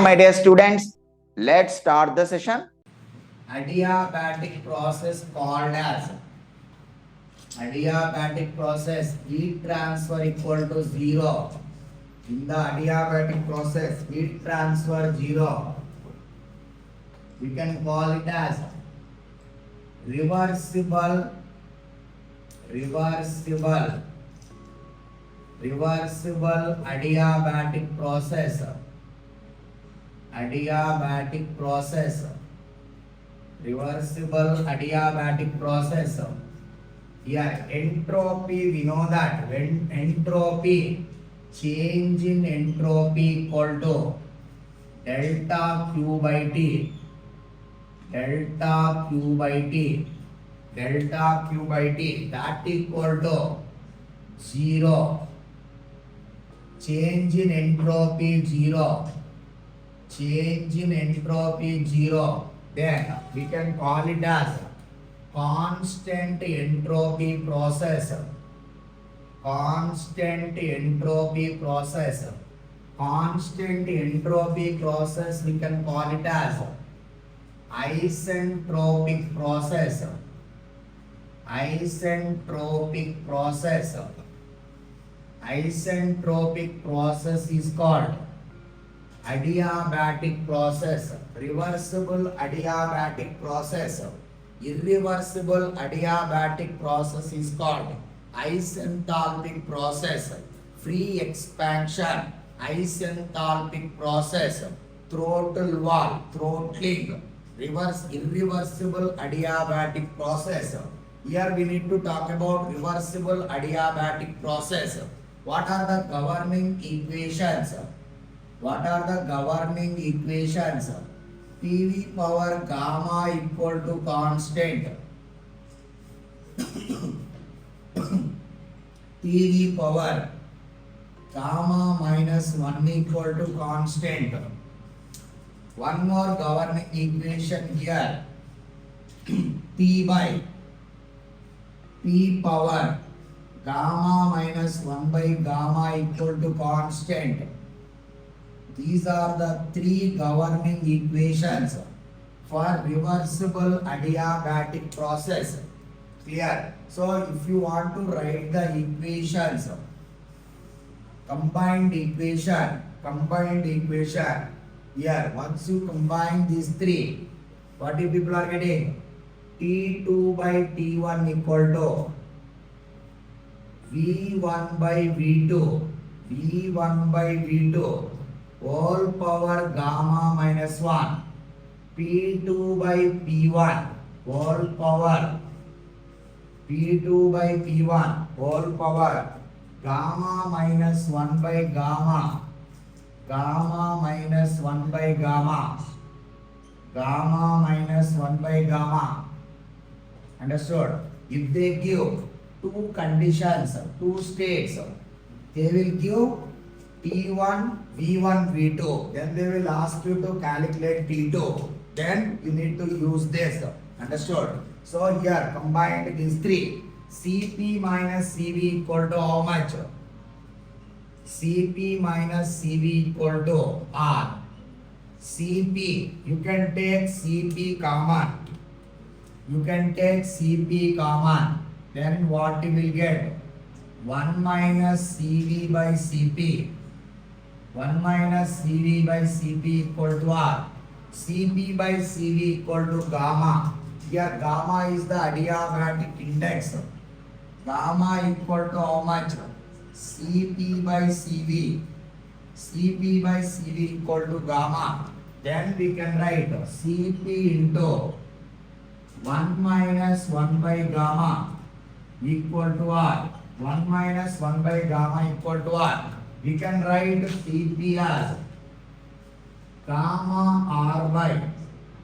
my dear students. Let's start the session. Adiabatic process called as adiabatic process, heat transfer equal to 0. In the adiabatic process, heat transfer 0. We can call it as reversible adiabatic process. Reversible adiabatic process. Here entropy, we know that when entropy, change in entropy equal to delta Q by T. That equal to 0. Change in entropy 0. Then we can call it as constant entropy process. Constant entropy process we can call it as isentropic process. Isentropic process is called adiabatic process. Reversible adiabatic process. Irreversible adiabatic process is called isenthalpic process. Free expansion isenthalpic process. Throttle valve, throttling, irreversible adiabatic process. Here we need to talk about reversible adiabatic process. What are the governing equations? PV power gamma equal to constant. PV power gamma minus 1 equal to constant. One more governing equation here. P by P power gamma minus 1 by gamma equal to constant. These are the three governing equations for reversible adiabatic process. Clear? So if you want to write the equations, combined equation, here once you combine these three, what you people are getting? T2 by T1 equal to V1 by V2 whole power gamma minus 1. P2 by P1 whole power gamma minus 1 by gamma minus 1 by gamma. Understood? If they give two conditions, two states, they will give T1, V1, V2. Then they will ask you to calculate T2. Then you need to use this. Understood? So here combined these three. Cp minus Cv equal to how much? Cp minus Cv equal to R. Cp, you can take Cp common. Then what you will get? 1 minus Cv by Cp. 1 minus Cv by Cp equal to R. Cp by Cv equal to gamma. Here gamma is the adiabatic index. Gamma equal to how much? Cp by Cv. Cp by Cv equal to gamma. Then we can write Cp into 1 minus 1 by gamma equal to R. 1 minus 1 by gamma equal to R. We can write Cp as gamma R by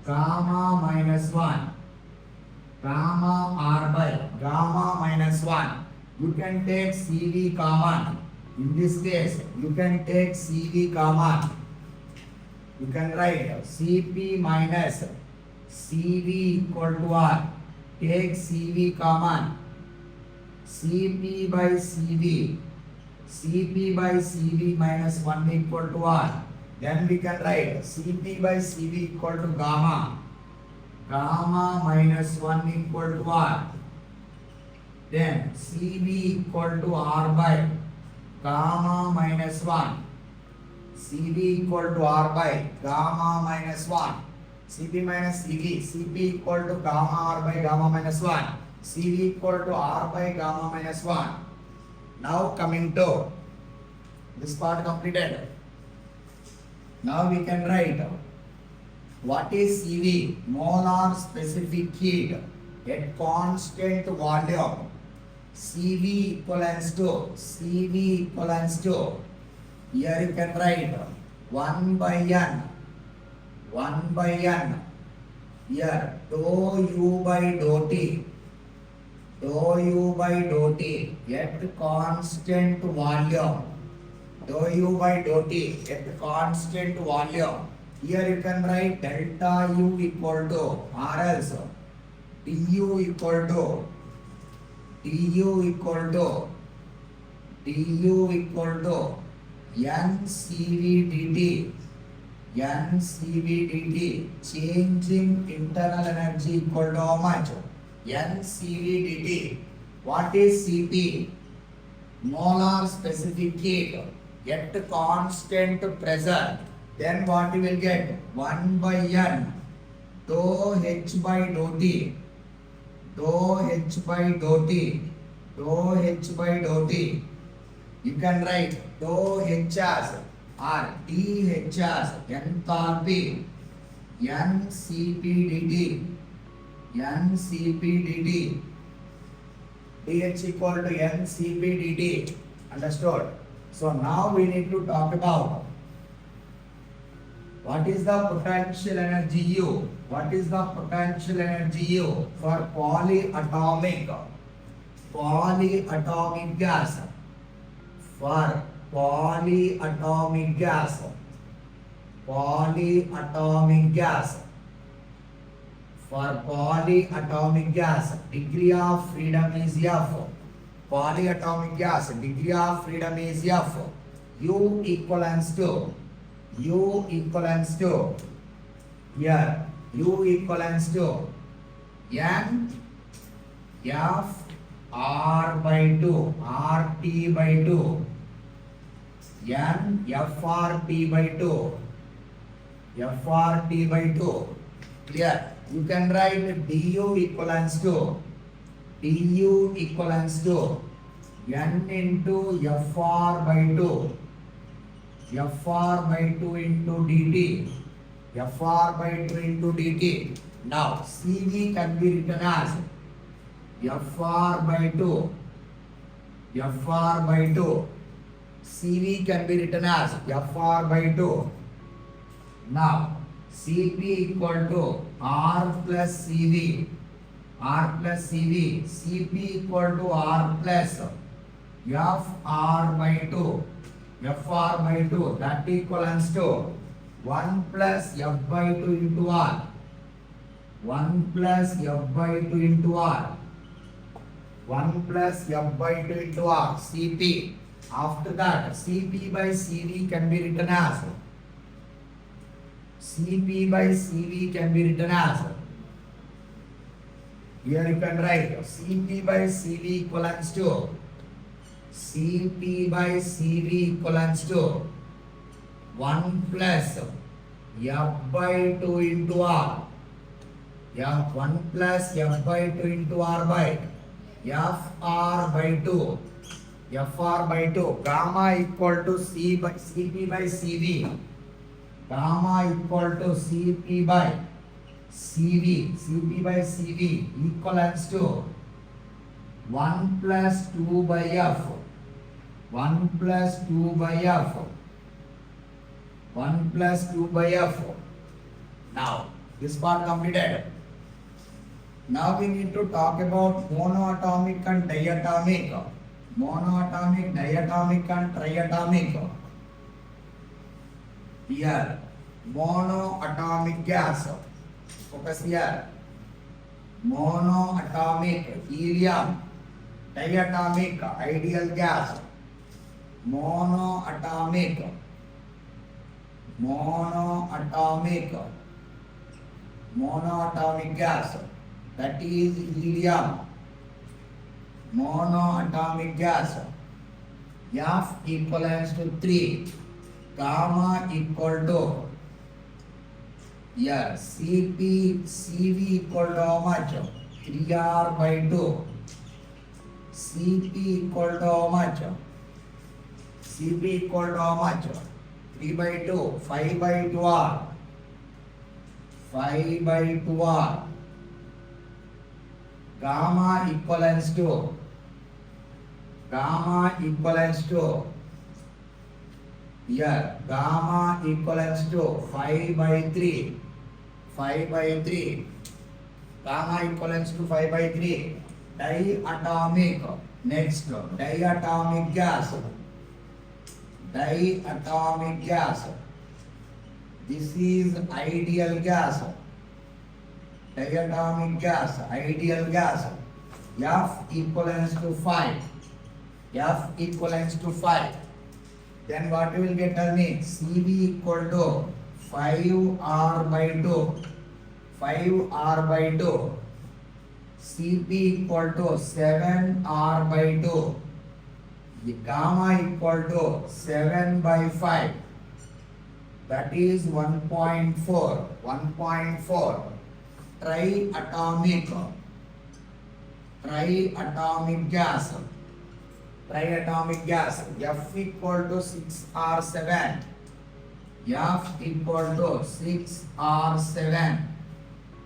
gamma minus 1. Gamma R by gamma minus 1. You can take Cv common. In this case, you can take Cv common. You can write Cp minus Cv equal to R. Take Cv common. Cp by Cv minus 1 equal to R. Then we can write Cp by Cv equal to gamma. Gamma minus 1 equal to what? Then Cv equal to R by gamma minus 1. Cv equal to R by gamma minus 1. Cp minus Cv. Cp equal to gamma R by gamma minus 1. Cv equal to R by gamma minus 1. Now coming to this part completed. Now we can write what is Cv? Molar specific heat at constant volume. Cv equivalents to here you can write 1 by n here dou u by dou t at constant volume. Dou u by dou t at constant volume. Here you can write delta u equal to or else du equal to NCV dt changing internal energy equal to how much? NCV dt. What is Cp? Molar specific heat at constant pressure. Then what you will get? 1 by n dou h by dou t. You can write dou h as or dh as enthalpy NCP dt. dH equal to NCP dt. Understood? So now we need to talk about what is the potential energy U? What is the potential energy U for polyatomic gas? For polyatomic gas, degree of freedom is F. Polyatomic gas, degree of freedom is F. U equivalents to here U equivalents to N F R by 2 RT by 2 N FRT by 2 clear. You can write du equivalents to N into Fr by 2 into dt. Now Cv can be written as Fr by 2. Cv can be written as Fr by 2. Now Cp equal to R plus Cv. Cp equal to R plus Fr by 2. That equals to 1 plus F by 2 into R. 1 plus F by 2 into R. Cp. After that, Cp by Cv can be written as here you can write Cp by Cv equivalents to 1 plus F by 2 into R. 1 plus F by 2 into R by Fr by 2. Gamma equal to Cp by Cv. Gamma equal to Cp by Cv equals to 1 plus 2 by F. 1 plus 2 by F. Now this part completed. Now we need to talk about monoatomic and diatomic. Monoatomic, diatomic and triatomic. Here monoatomic gas. Focus here. Monoatomic helium. Diatomic ideal gas. Monoatomic monoatomic gas, that is helium. Monoatomic gas, F equals to 3, gamma equal to, here CV equal to how much? 3R by 2. Cp equal to how much? Cp equal to how much? 3 by 2, 5 by 2R. 5 by 2R. Gamma equals to, here, gamma equals to 5 by 3. 5 by 3. Gamma equals to 5 by 3. Diatomic. Next, diatomic gas. Diatomic gas. This is ideal gas. Diatomic gas, ideal gas. F equals to 5. F equals to 5. Then what you will get tell me? CV equal to 5R by 2. 5R by 2. Cp equal to 7R by 2. The gamma equal to 7 by 5. That is 1.4. 1.4. Triatomic gas. Triatomic gas. F equal to 6R7. F equal to 6R7.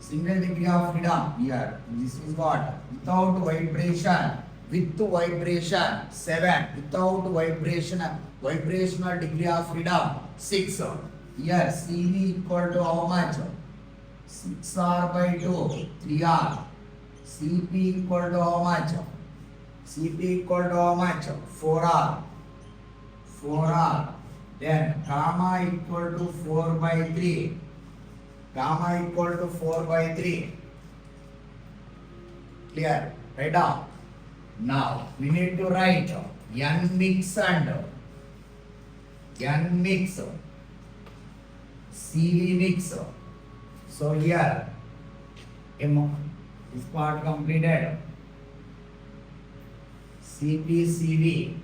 Single degree of freedom here. This is what? Without vibration. With vibration 7. Without vibration, vibrational degree of freedom 6. Here CV equal to how much? 6R by 2. 3R. Cp equal to how much? Cp equal to how much? 4R. 4R. Then gamma equal to 4 by 3. Gamma equal to 4 by 3. Clear? Write down. Now we need to write N mix and CV mix. So here this part completed. CpCv.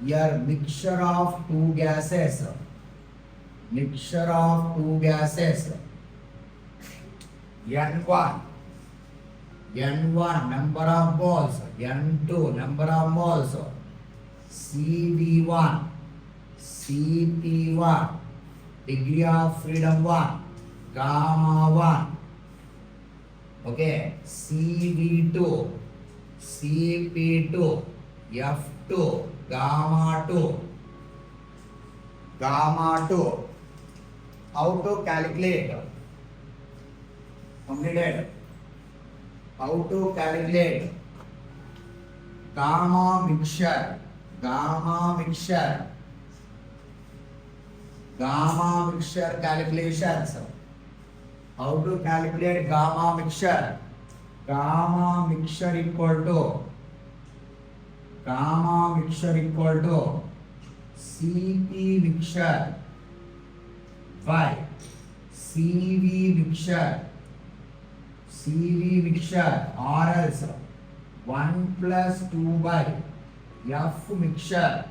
Here mixture of two gases. N1 number of moles. N2 number of moles. CV1 CP1 degree of freedom 1 gamma 1. Okay, CV2 CP2 F2 gamma 2. How to calculate? Completed. How to calculate gamma mixture calculations. How to calculate gamma mixture? Gamma mixture equal to Cp mixture by CV mixture or else 1 plus 2 by F mixture.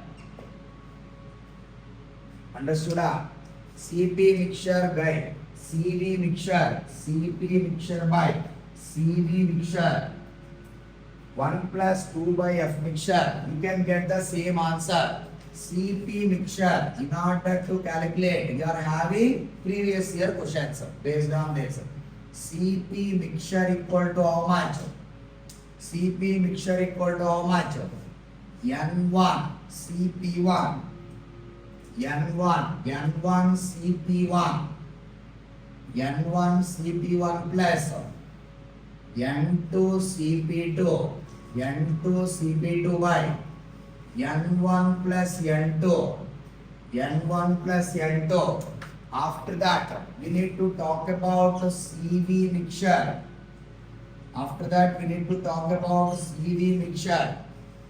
Understood? Cp mixture by CV mixture, Cp mixture by CV mixture 1 plus 2 by F mixture. You can get the same answer. Cp mixture, in order to calculate, you are having previous year questions based on this. Cp mixture equal to how much? Cp mixture equal to how much? N1 CP1 CP1 plus N2 CP2 by N1 plus N2. After that, we need to talk about CV mixture.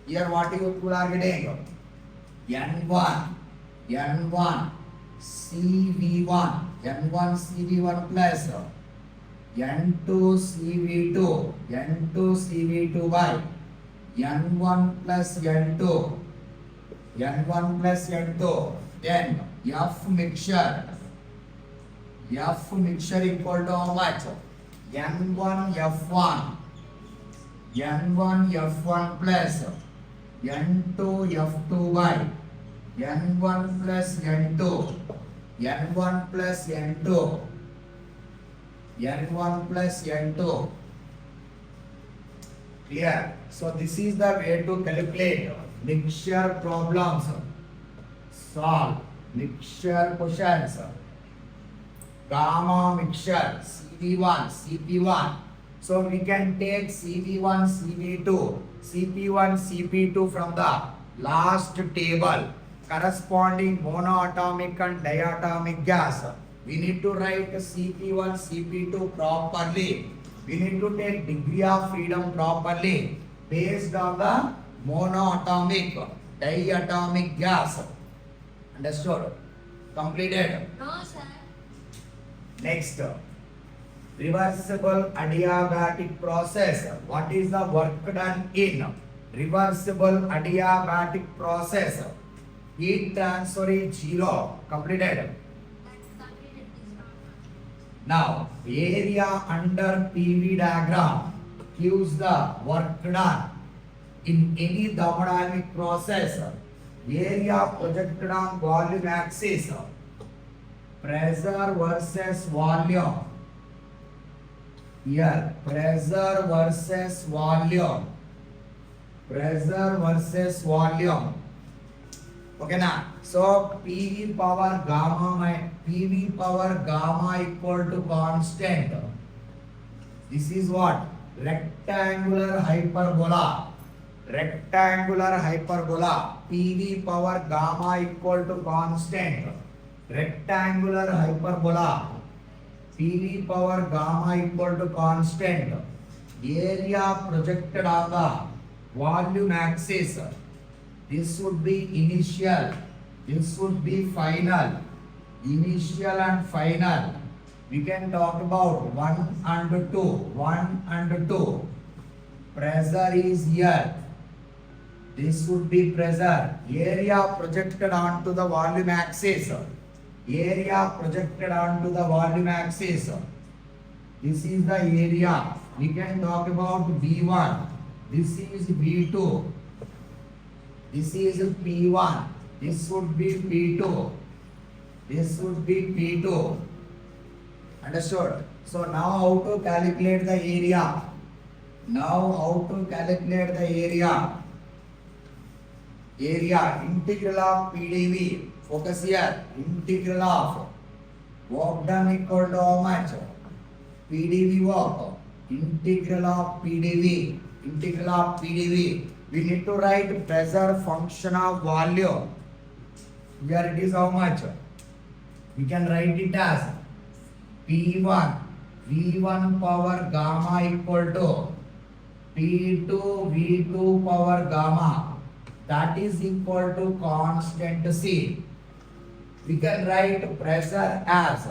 Here what you are getting? N1 N1 CV1, N1 CV1 plus N2 CV2, N2 CV2 by N1 plus N2, N1 plus N2, then F mixture equal to how much? N1 F1, N1 F1 plus N2 F2 by N1 plus N2, N1 plus N2, N1 plus N2. Clear? So this is the way to calculate mixture problems. Solve mixture questions. Gamma mixture CV1, CP1. So we can take CV1, CV2, CP1, CP2 from the last table. Corresponding monoatomic and diatomic gas. We need to write CP1, CP2 properly. We need to take degree of freedom properly based on the monoatomic, diatomic gas. Understood? Completed? No, sir. Next, reversible adiabatic process. What is the work done in reversible adiabatic process? Heat transfer is 0. Completed. Now, area under PV diagram gives the work done in any thermodynamic process. Area projected on volume axis. Pressure versus volume. Here, pressure versus volume. Pressure versus volume. Okay na? So PV power gamma equal to constant. This is what? Rectangular hyperbola. Rectangular hyperbola. PV power gamma equal to constant. Rectangular hyperbola. PV power gamma equal to constant. Area projected on the volume axis. This would be initial. This would be final. Initial and final. We can talk about 1 and 2. 1 and 2. Pressure is here. This would be pressure. Area projected onto the volume axis. Area projected onto the volume axis. This is the area. We can talk about V1. This is V2. This is P1. This would be P2. This would be P2. Understood? So now how to calculate the area? Now how to calculate the area? Area, integral of PDV. Focus here. Integral of work done equal to how much? PDV work. Integral of PDV. Integral of PDV. We need to write pressure function of volume. Here it is how much? We can write it as P1 V1 power gamma equal to P2 V2 power gamma. That is equal to constant C. We can write pressure as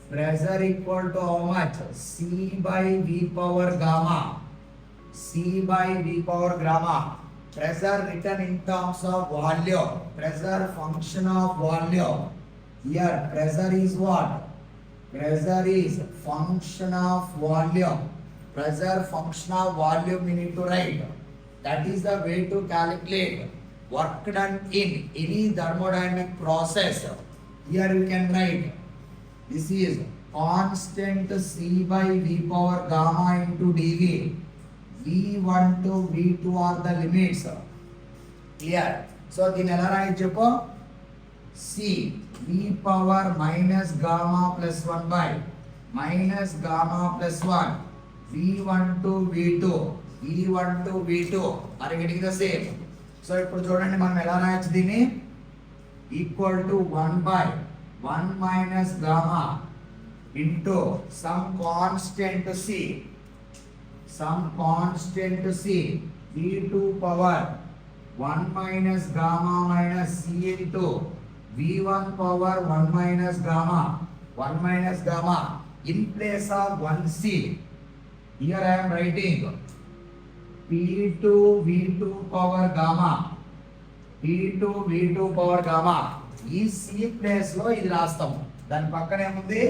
pressure equal to how much? C by V power gamma. C by V power gamma. Pressure written in terms of volume. Pressure function of volume. Here pressure is what? Pressure is function of volume. Pressure function of volume we need to write. That is the way to calculate work done in any thermodynamic process. Here you can write this is constant C by V power gamma into dV. V1 to V2 are the limits. Clear? So in LRI C V power minus gamma plus 1 by minus gamma plus 1 V1 to V2 V1 to V2 are getting the same. So ఇప్పుడు చూడండి మనం ఎలా రాయొచ్చు దీన్ని equal to 1 by 1 minus gamma into some constant C V2 power 1 minus gamma minus C into V1 power 1 minus gamma. 1 minus gamma. In place of 1C, here I am writing P2 V2 power gamma. P2 V2 power gamma. ఈ C place లో ఇది రాస్తాము. దాని పక్కన ఏముంది?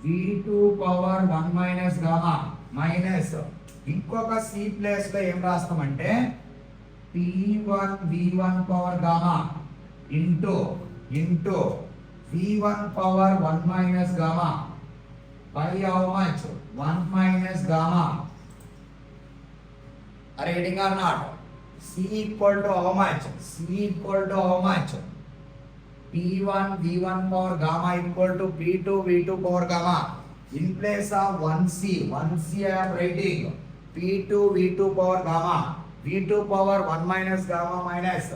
V2 power 1 minus gamma minus ఇంకొక C place లో ఏం రాస్తామంటే P1 V1 power gamma into V1 power 1 minus gamma by how much? 1 minus gamma. Are you getting or not? C equal to how much? C equal to how much? P1 V1 power gamma equal to P2 V2 power gamma. In place of 1C I am writing P2 V2 power gamma. V2 power 1 minus gamma minus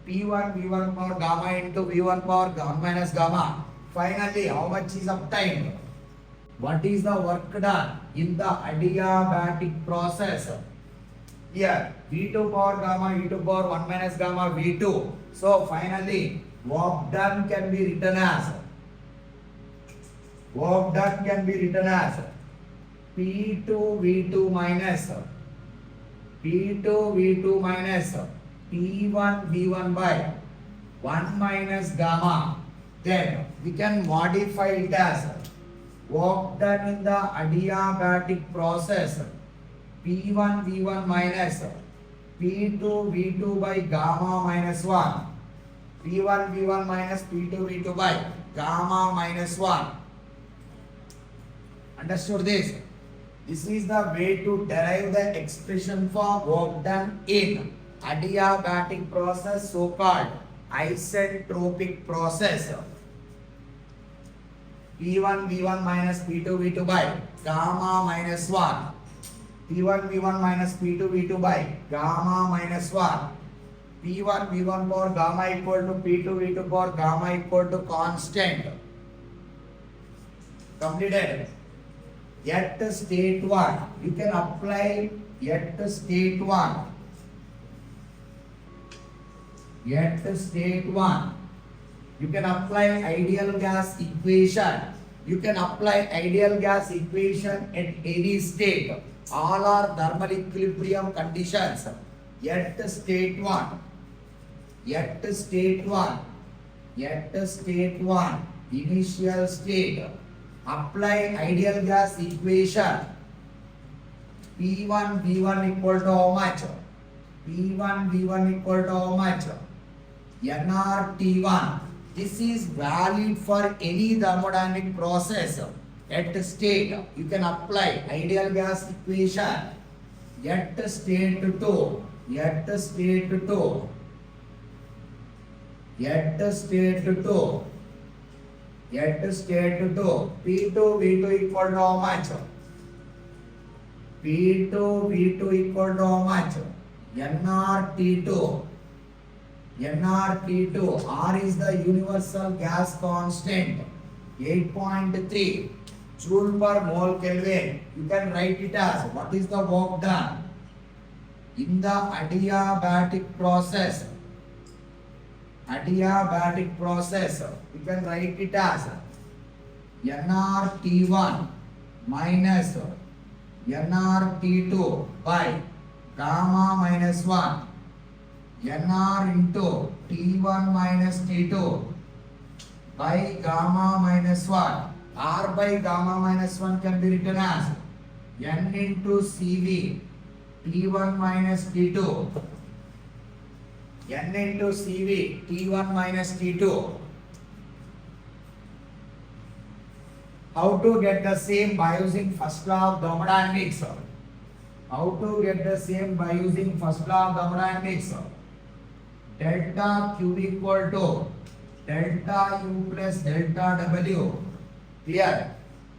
P1 V1 power gamma into V1 power 1 minus gamma. Finally, how much is obtained? What is the work done in the adiabatic process? Here, V2 power gamma, V2 power 1 minus gamma, V2. So, finally, work done can be written as P2 V2 minus P1 V1 by 1 minus gamma. Then, we can modify it as work done in the adiabatic process P1 V1 minus P2 V2 by gamma minus 1. P1 V1 minus P2 V2 by gamma minus 1. Understood this? This is the way to derive the expression for work done in adiabatic process, so called isentropic process. P1 V1 minus P2 V2 by gamma minus 1. P1 V1 minus P2 V2 by gamma minus 1. P1 V1 power gamma equal to P2 V2 power gamma equal to constant. Completed. At state 1, you can apply at state 1. At state 1. You can apply ideal gas equation. You can apply ideal gas equation at any state. All are thermal equilibrium conditions. At state 1. Initial state. Apply ideal gas equation. P1 V1 equal to how much? P1 V1 equal to how much? nRT1. This is valid for any thermodynamic process. At state, you can apply ideal gas equation. At state 2. P2 V2 equal to how much? P2 V2 equal to how much? nRT2. R is the universal gas constant, 8.3 joule per mole Kelvin. You can write it as what is the work done in the adiabatic process. You can write it as nRT1 minus nRT2 by gamma minus 1. nR into T1 minus T2 by gamma minus 1. R by gamma minus 1 can be written as N into CV T1 minus T2. N into CV T1 minus T2. How to get the same by using first law of thermodynamics? Delta Q equal to delta U plus delta W. Here,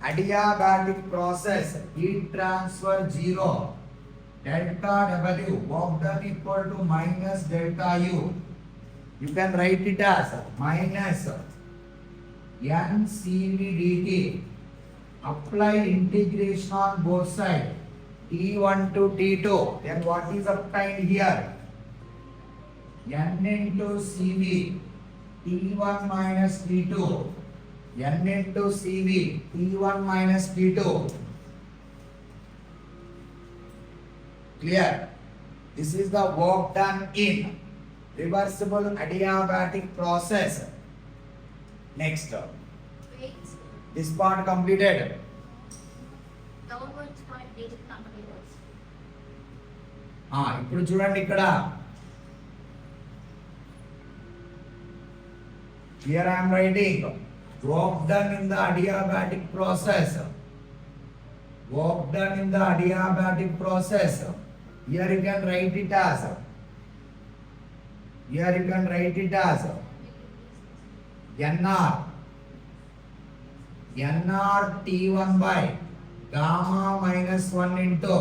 adiabatic process, heat transfer 0. Delta W, work done equal to minus delta U. You can write it as minus NCV dt. Apply integration on both sides. T1 to T2. Then what is obtained here? N into CV T1 minus T2. N into CV T1 minus T2. Clear? This is the work done in reversible adiabatic process. Next. Wait. This part completed. Downwards point digit completed. ఇప్పుడు చూడండి ఇక్కడ. Here I am writing work done in the adiabatic process. Work done in the adiabatic process. Here you can write it as. Here you can write it as NR. NR T1 by gamma minus 1 into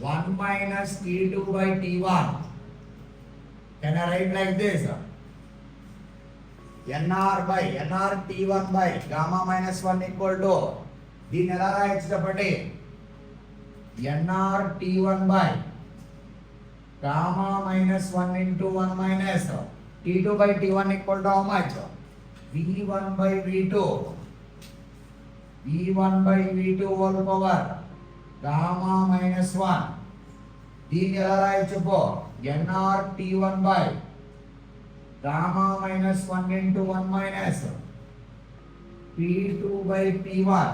1 minus T2 by T1. Can I write like this? NR T1 by gamma minus 1 equal to దీన్ని ఎలా రాయొచ్చు చెప్పండి? NR T1 by gamma minus 1 into 1 minus T2 by T1 equal to how much? V1 by V2. V1 by V2 whole power gamma minus 1. దీన్ని ఎలా రాయొచ్చు పో? NR T1 by gamma minus 1 into 1 minus P2 by P1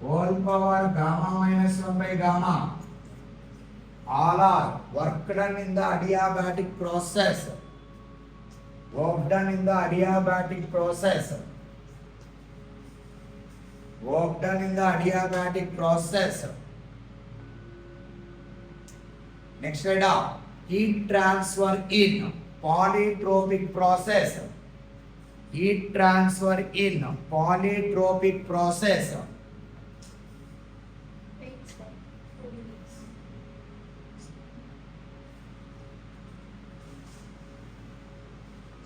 whole power gamma minus 1 by gamma. All are work done in the adiabatic process. Work done in the adiabatic process. Work done in the adiabatic process. Next item, heat transfer in polytropic process. Heat transfer in polytropic process. Wait. 2 minutes.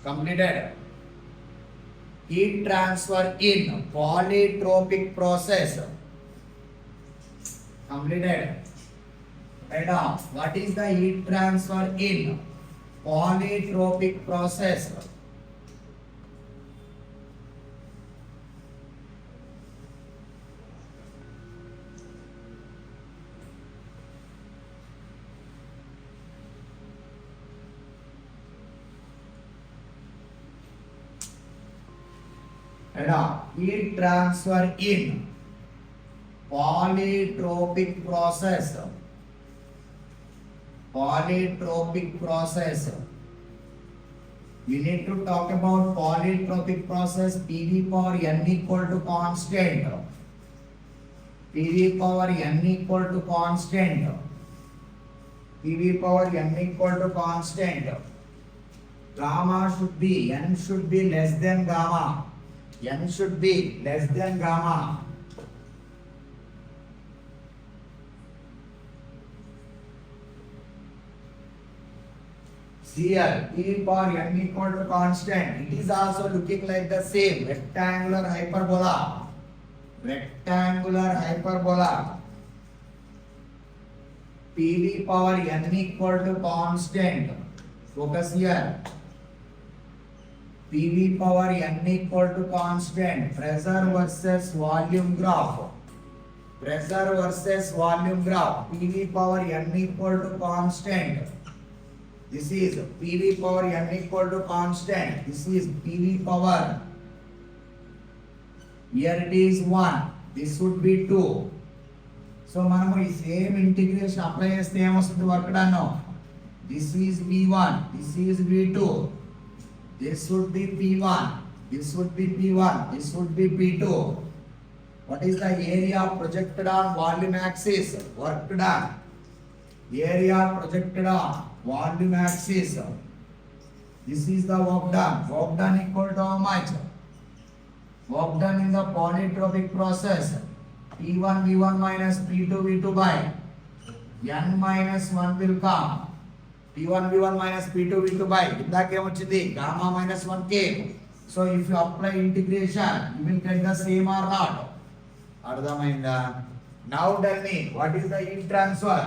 Completed. Heat transfer in polytropic process. Completed. Right now, what is the heat transfer in polytropic process? Heat transfer in polytropic process. Polytropic process. We need to talk about polytropic process. PV power n equal to constant. PV power n equal to constant. PV power n equal to constant. Gamma should be, n should be less than gamma. N should be less than gamma. Here, P power n equal to constant. It is also looking like the same rectangular hyperbola. Rectangular hyperbola. PV power n equal to constant. Focus here. PV power n equal to constant. Pressure versus volume graph. Pressure versus volume graph. PV power n equal to constant. This is PV power n equal to constant. This is PV power. Here it is 1. This would be 2. So మనము ఈ same integration apply చేస్తే ఏమొస్తుంది work done? This is V1. This is V2. This would be P1. This would be P1. This would be P2. What is the area projected on volume axis? Work done. Area projected on volume axis. This is the work done. Work done equal to how much? Work done in the polytropic process. P1 V1 minus P2 V2 by n minus 1 will come. P1 V1 minus P2 V2 by ఇందాకేమొచ్చింది gamma minus 1 came. So if you apply integration, you will get the same or not? అర్థమైందా? Now tell me, what is the heat transfer?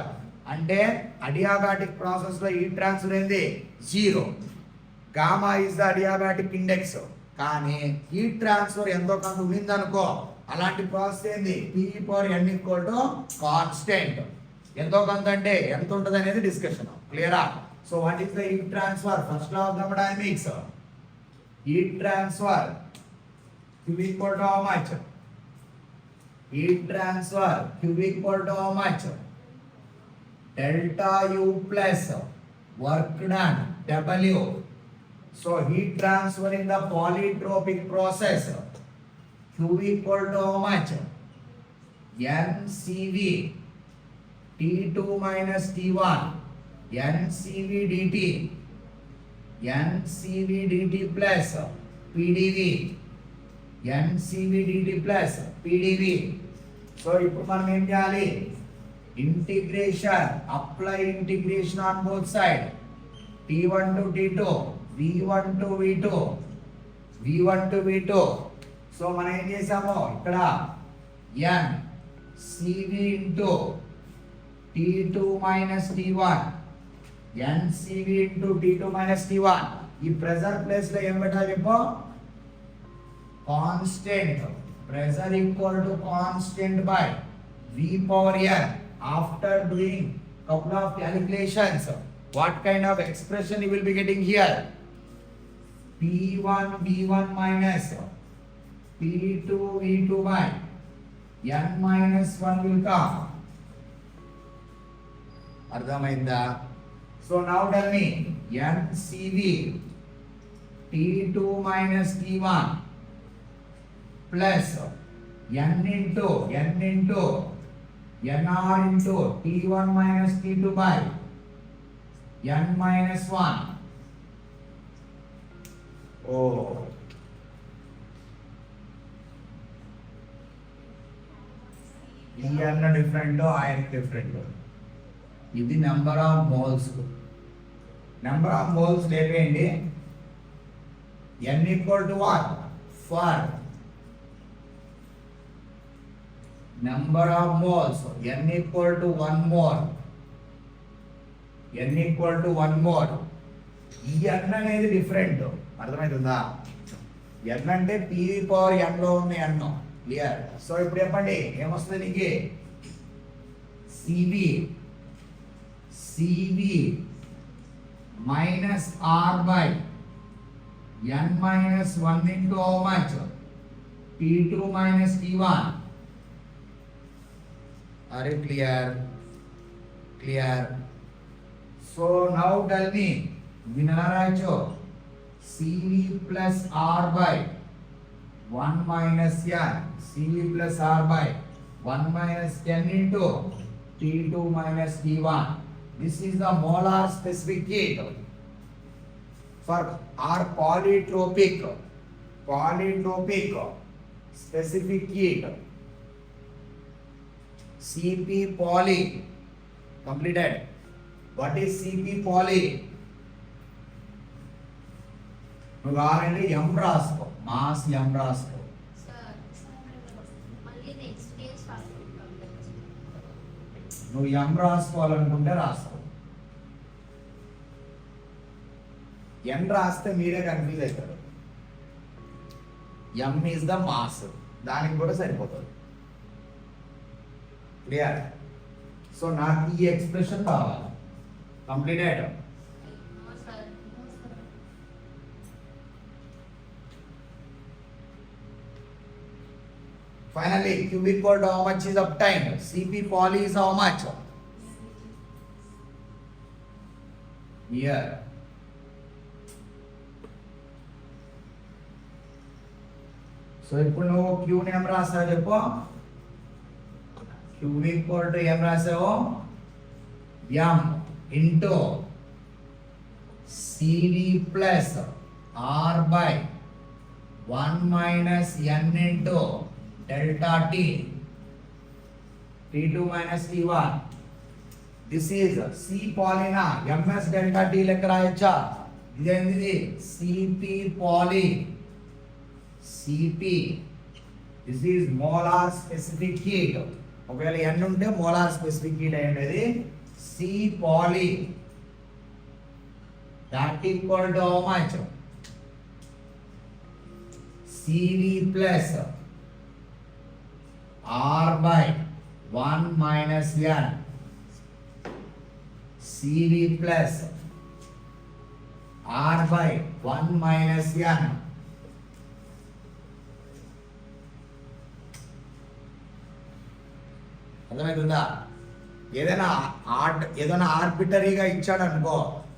అంటే adiabatic process లో heat transfer ఏంది 0. Gamma is the adiabatic index. కానీ heat transfer ఎంతో కొంత ఉందనుకో, అలాంటి process ఏంది P/n కాన్స్టెంట్. ఎంతో కొంత అంటే ఎంత ఉంటుంది అనేది డిస్కషన్. క్లియరా? So what is the heat transfer? First law of thermodynamics. Heat transfer Q equal to how much? Heat transfer Q equal to how much? Delta U plus work done W. So heat transfer in the polytropic process Q equal to how much? NCV T2 minus T1 NCV dt NCV dt plus PdV NCV dt plus PdV. So ఇప్పుడు మనం ఏం చేయాలి? Integration, apply integration on both side. T1 to T2 V1 to V2 V1 to V2. So మనం ఏం చేసాము ఇక్కడ N CV into T2 minus T1 NCV into T2 minus T1. ఈ pressure place లో ఏం పెట్టాలి చెప్పు? Constant. Pressure equal to constant by V power n. After doing couple of calculations, what kind of expression you will be getting here? P1 V1 minus P2 V2 by n minus 1 will come. అర్థమైందా? So now tell me NCV T2 minus T1 plus n into nr into T1 minus T2 by n minus 1. Oh. ఈ n different, ఆ n different. ఇది number of moles. Number of moles లేపేయండి. n equal to what? For number of moles n equal to 1 mole. n equal to 1 mole. ఈ n అనేది different. అర్థమవుతుందా? n అంటే P/n లో ఉన్న n. క్లియర్? సో ఇప్పుడు చెప్పండి ఏమొస్తుంది నీకు? CV minus R by n minus 1 into how much? T2 minus T1. Are you clear? Clear. So now tell me, Vinaracho, CV plus R by 1 minus n. CV plus R by 1 minus n into T2 minus T1. This is the molar specific heat for our polytropic specific heat. CP poly completed. What is CP poly? నువ్వు కావాలంటే M రాసుకో, mass M రాసుకో. Sir మళ్ళీ next days నువ్వు M రాసుకోవాలనుకుంటే రాసుకో. N రాస్తే మీరే confuse అవుతారు. M ఈజ్ ద మాస్, దానికి కూడా సరిపోతుంది. క్లియర్? సో నాకు ఈ ఎక్స్ప్రెషన్ కావాలి. Completed. Finally, Q equal to how much is obtained? CP poly is how much? Here. So ఇప్పుడు నువ్వు Q ని ఏం రాసావు చెప్పు? Q equal to ఏం రాసావు? M into CV plus R by 1 minus n into delta T T2 minus T1. This is C polyna MS delta T లెక్క రాయొచ్చా? ఇదేంటిది? CP poly. CP. This is molar specific heat. ఒకవేళ n ఉంటే molar specific heat అయ్యేది. C poly, that equal to how much? CV plus R by 1 minus N. CV plus R by 1 minus N. అర్థమవుతుందా? ఏదైనా ఆర్బిటరీగా ఇచ్చాడు అనుకో,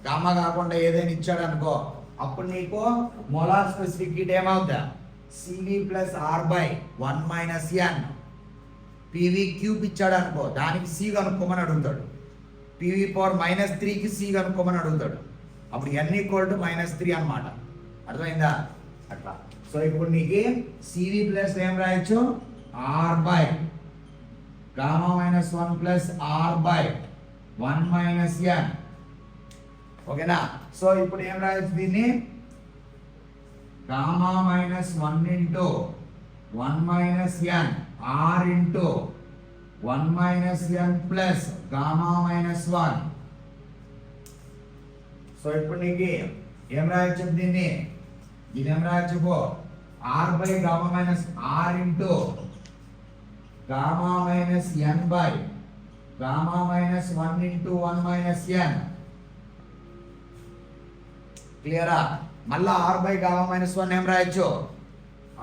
gamma కాకుండా ఏదైనా ఇచ్చాడు అనుకో, అప్పుడు నీకు మోలార్ స్పెసిఫిక్ హీట్ ఏమవుతా? CV plus R by 1 minus n. PV cube ఇచ్చాడు అనుకో, దానికి సి కనుక్కోమని అడుగుతాడు. పివి పవర్ -3కి సి కనుక్కోమని అడుగుతాడు. అప్పుడు ఎన్ ఈక్వల్ టు -3 అనమాట. అర్థమైందా? అట్లా. సో ఇప్పుడు నీకు సివి ప్లస్ ఏం రాయొచ్చు? R by gamma -1 plus R by 1 minus n. ఓకేనా? సో ఇప్పుడు ఏం రాయొచ్చు దీన్ని? Gamma -1 into 1 minus n R into 1 minus n plus gamma -1. So ఇప్పుడు నీకు ఏం రాయొచ్చు దీన్ని? ఏం రాయొచ్చు? R by gamma minus R into gamma minus n by gamma -1 into 1 minus n. క్లియరా? మళ్ళా ఆర్ బై గామా -1 ఏం రాయొచ్చు?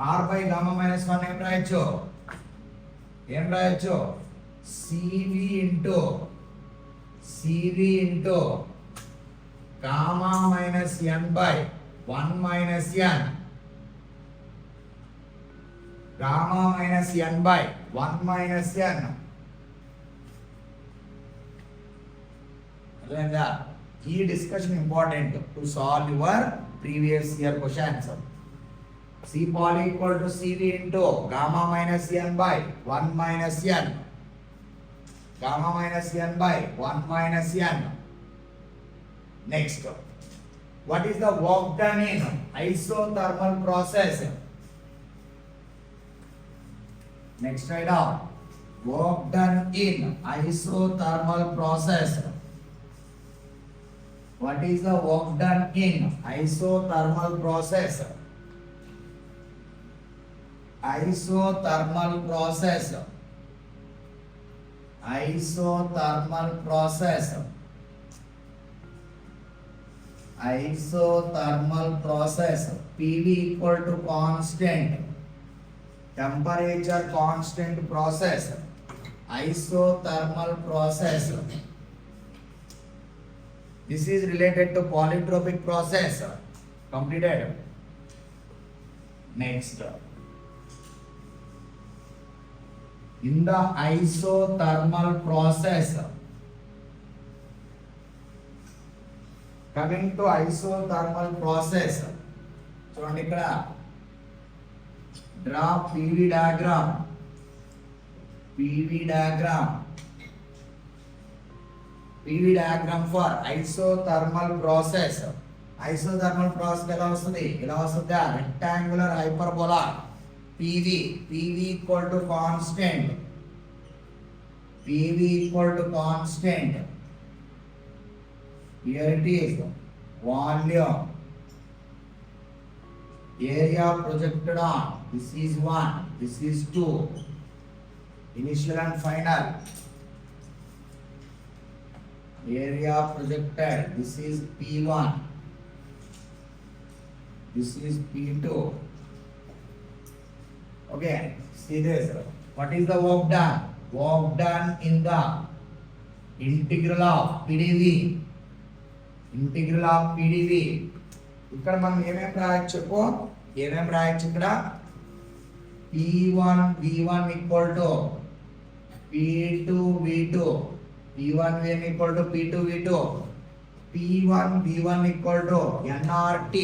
ఆర్ బై గామా -1 ఏం రాయొచ్చు? CV into gamma -n by 1 minus n. Gamma -n by 1 minus n. అర్థమైందా? ఈ discussion important to solve your previous year questions. C poly equal to CV into gamma minus n by 1 minus n. Gamma minus n by 1 minus n. Next, what is the work done in isothermal process? Next item, work done in isothermal process. What is the work done in isothermal process? Isothermal process. Isothermal process. Isothermal process. PV equal to constant. Temperature constant process. Isothermal process. This is related to polytropic process. Completed. Next. In the isothermal process, coming to isothermal process, చూడండి ఇక్కడ draw PV diagram. PV diagram for isothermal process. Isothermal process ఎలా వస్తుంది? rectangular hyperbola. PV equal to constant. PV equal to constant. Here it is volume, area projected on. This is 1, this is 2. Initial and final. Area projected. This is P1. This is P2. Okay, see this. What is the work done? Work done in the integral of PDV. Integral of PDV. ఇక్కడ మనం ఏమేం రాయొచ్చు? ఇక్కడ P1 V1 equal to P2 V2. P1 V1 equal to P2 V2. P1 V1 equal to nRT.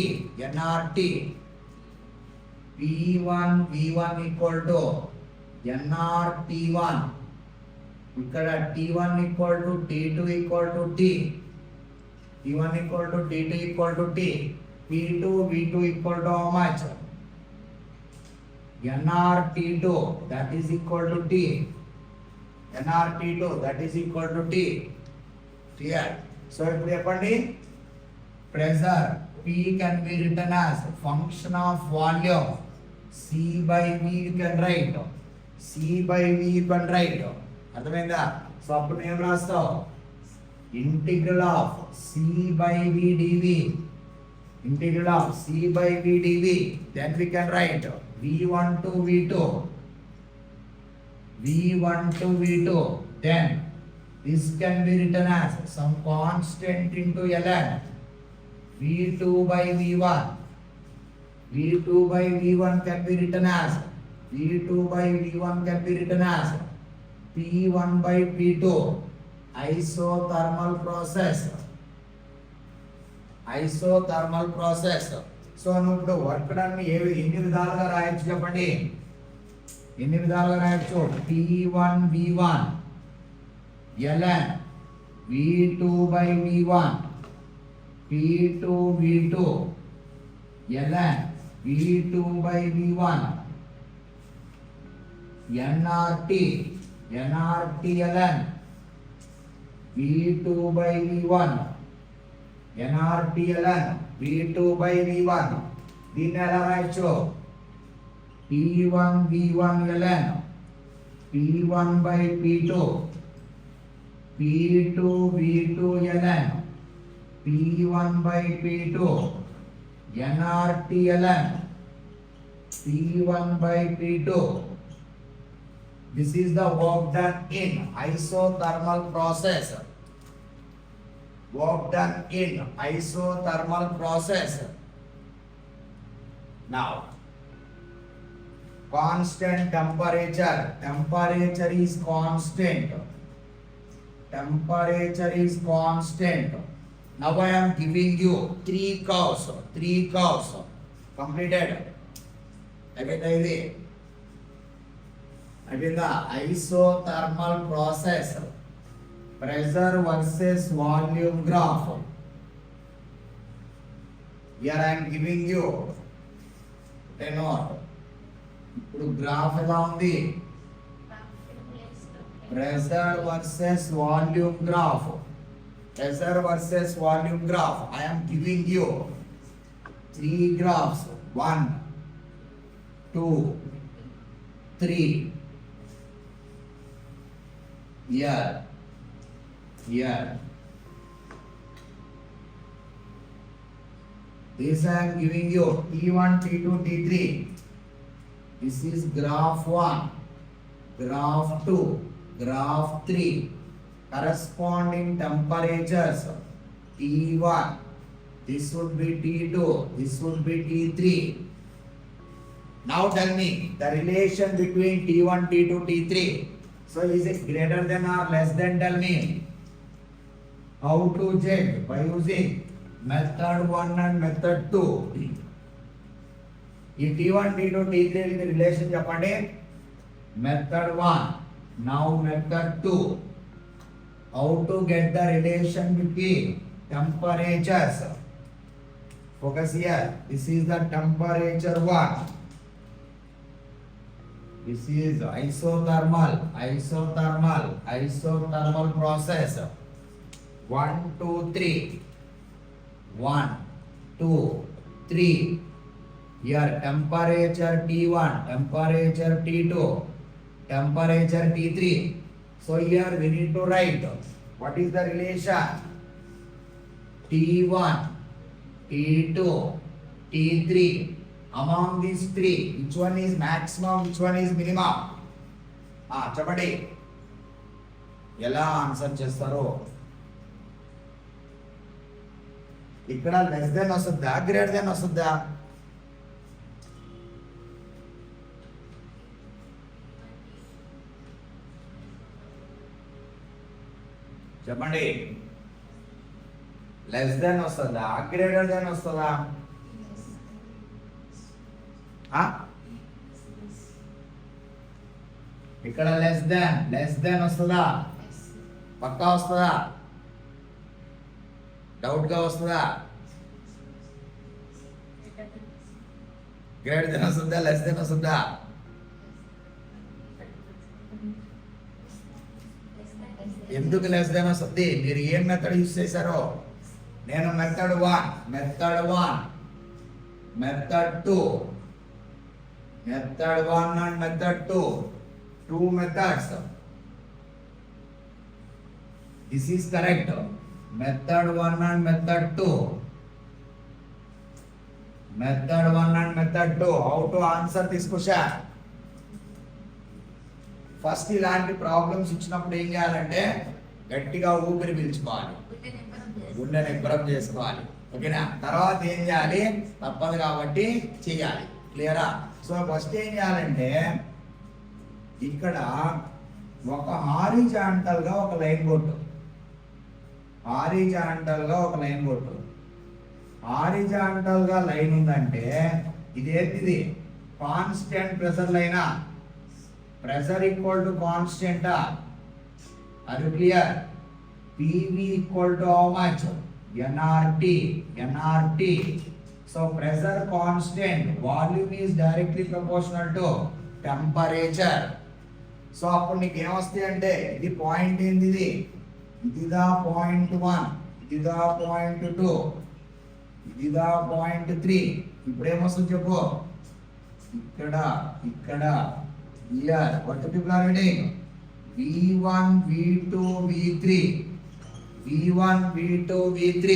P1 V1 equal to nRT1. ఇక్కడ T1 equal to T2 equal to T. T1 equal to T2 equal to T. P2 V2 equal to how much? nRT2, that is equal to T. nRT2, that is equal to T. Clear. So ఇప్పుడు చెప్పండి, pressure P can be written as function of volume. C by V you can write. C by V you can write. అర్థమైందా? So అప్పుడు ఏం రాస్తావు? Integral of C by V dV. Integral of C by V dV. Then we can write V1 to V2. V1 to V2. Then this can be written as some constant into ln. V2 by V1. V2 by V1 can be written as V2 by V1 can be written as P1 by P2. Isothermal process. Isothermal process. So నువ్వు ఇప్పుడు work done ఎన్ని విధాలుగా రాయొచ్చు చెప్పండి? ఎన్ని విధాలుగా రాయొచ్చు? P1 V1 ln V2 by V1 P2 V2 ln V2 by V1 nRT ln V2 by V1 nRT ln V2 by V1. దీన్ని ఎలా రాయొచ్చు? P1 V1 ln P1 by P2 P2 V2 ln P1 by P2 nRT ln P1 by P2. This is the work done in isothermal process. Work done in isothermal process. Now, constant temperature. Temperature is constant. Temperature is constant. Now I am giving you three curves. Completed. Again the isothermal process. Pressure versus volume graph. Here I am giving you a note. ఇప్పుడు graph ఎలా ఉంది? Pressure versus volume graph. Pressure versus volume graph. I am giving you three graphs. 1, 2, 3. Here. This I am giving you T1, T2, T3. This is graph 1, graph 2, graph 3. Corresponding temperatures T1. This would be T2. This would be T3. Now tell me the relation between T1, T2, T3. So is it greater than or less than? Tell me. How to check? By using method 1 and method 2. ఈ T1, T2, T3 with relation చెప్పండి. Method 1. Now method 2. How to get the relation between temperatures? Focus here. This is the temperature 1. This is isothermal process. 1, 2, 3. 1, 2, 3. Here temperature T1, temperature T2, temperature T3. So here we need to write what is the relation T1, T2, T3. Among these three, which one is maximum, which one is minimum? చెప్పండి ఎలా answer చేస్తారో. ఇక్కడ less than వస్తుందా, greater than వస్తుందా? చెప్పండి, less than వస్తుందా, greater than వస్తుందా? ఇక్కడ లెస్ దెన్ వస్తుందా? పక్కా వస్తుందా? డౌట్ గా వస్తుందా? గ్రేటర్ దెన్ వస్తుందా, లెస్ దెన్ వస్తుందా? ఎందుకు లెస్ దెన్ వస్తుంది? మీరు ఏం మెథడ్ యూస్ చేశారో, నేను method 1, method 1, method 2, method 1 and method 2, 2 methods. This is correct. Method 1 and method 2. Method 1 and method 2. How to answer this question? First ఇలాంటి ప్రాబ్లమ్స్ ఇచ్చినప్పుడు ఏం చేయాలంటే గట్టిగా ఊపిరి పీల్చుకోవాలి, గుండె నిబ్బరం చేసుకోవాలి. ఓకేనా? తర్వాత ఏం చేయాలి? తప్పదు కాబట్టి చేయాలి. క్లియరా? సో ఫస్ట్ ఏం చేయాలంటే ఇక్కడ ఒక హారిజాంటల్ గా ఒక లైన్ కొట్టు, హారిజాంటల్ గా ఒక లైన్ కొట్టు. హారిజాంటల్ గా లైన్ ఉందంటే ఇదేంటిది? కాన్స్టెంట్ ప్రెషర్ లైనా? Pressure equal to constant. అది clear? PV equal to how much? NRT. NRT. So pressure constant, volume is directly proportional to temperature. So అప్పుడు నీకు ఏమొస్తాయి అంటే ఇది పాయింట్ ఏంది? ఇదిదా పాయింట్ 1, ఇదిదా పాయింట్ 2, ఇదిదా పాయింట్ 3. ఇప్పుడు ఏమొస్తుంది చెప్పు? ఇక్కడ ఇక్కడ here what the people are getting? V1 V2 V3, V1 V2 V3.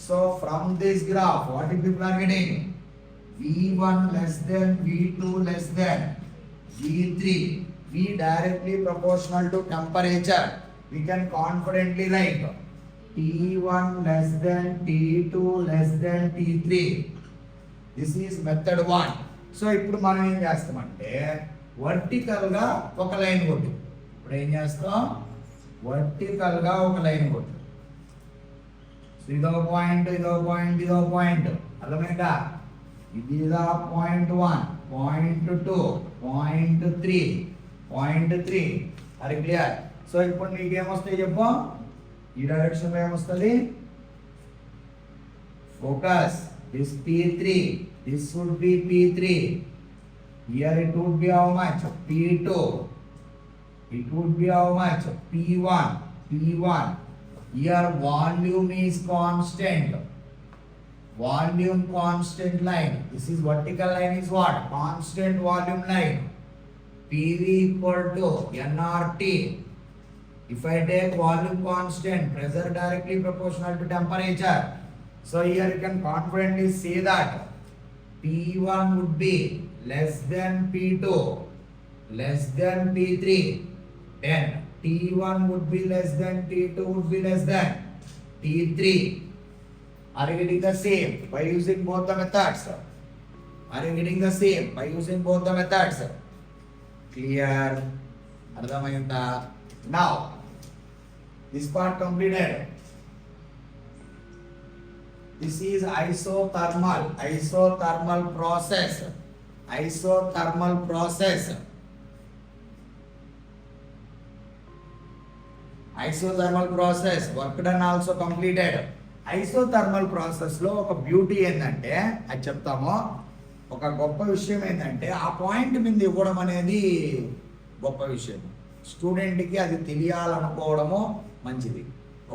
So from this graph what the people are getting? V1 less than V2 less than V3. V directly proportional to temperature. We can confidently write T1 less than T2 less than T3. This is method 1. So ఇప్పుడు మనం ఏం చేస్తామంటే vertical గా ఒక line కొట్టు. ఇప్పుడు ఏం చేస్తాం? వర్టికల్ గా ఒక లైన్ కొట్టు. ఇదో పాయింట్, ఇదో పాయింట్, ఇదో పాయింట్. అర్థమైందా? ఇదిదా పాయింట్ 1, పాయింట్ 2, పాయింట్ 3, పాయింట్ 3. అది క్లియర్? సో ఇప్పుడు నీకేమొస్తాయి చెప్పు? ఈ డైరెక్షన్ లో ఏమొస్తుంది? Focus. This P3, this would be P3. Here it would be how much? P2. It would be how much? P1. P1. Here volume is constant. Volume constant line. This is vertical line is what? Constant volume line. PV equal to nRT. If I take volume constant, pressure directly proportional to temperature. So here you can confidently say that P1 would be less than P2, less than P3, then T1 would be less than T2 would be less than T3. Are you getting the same by using both the methods? Are you getting the same by using both the methods? Clear? Ardhamayunda? Now, this part completed. This is isothermal process. Isothermal process. Isothermal process. Work done also completed. Isothermal process లో ఒక beauty ఏంటంటే అది చెప్తాము. ఒక గొప్ప విషయం ఏంటంటే ఆ పాయింట్ మీద ఇవ్వడం అనేది గొప్ప విషయం. స్టూడెంట్కి అది తెలియాలనుకోవడము మంచిది.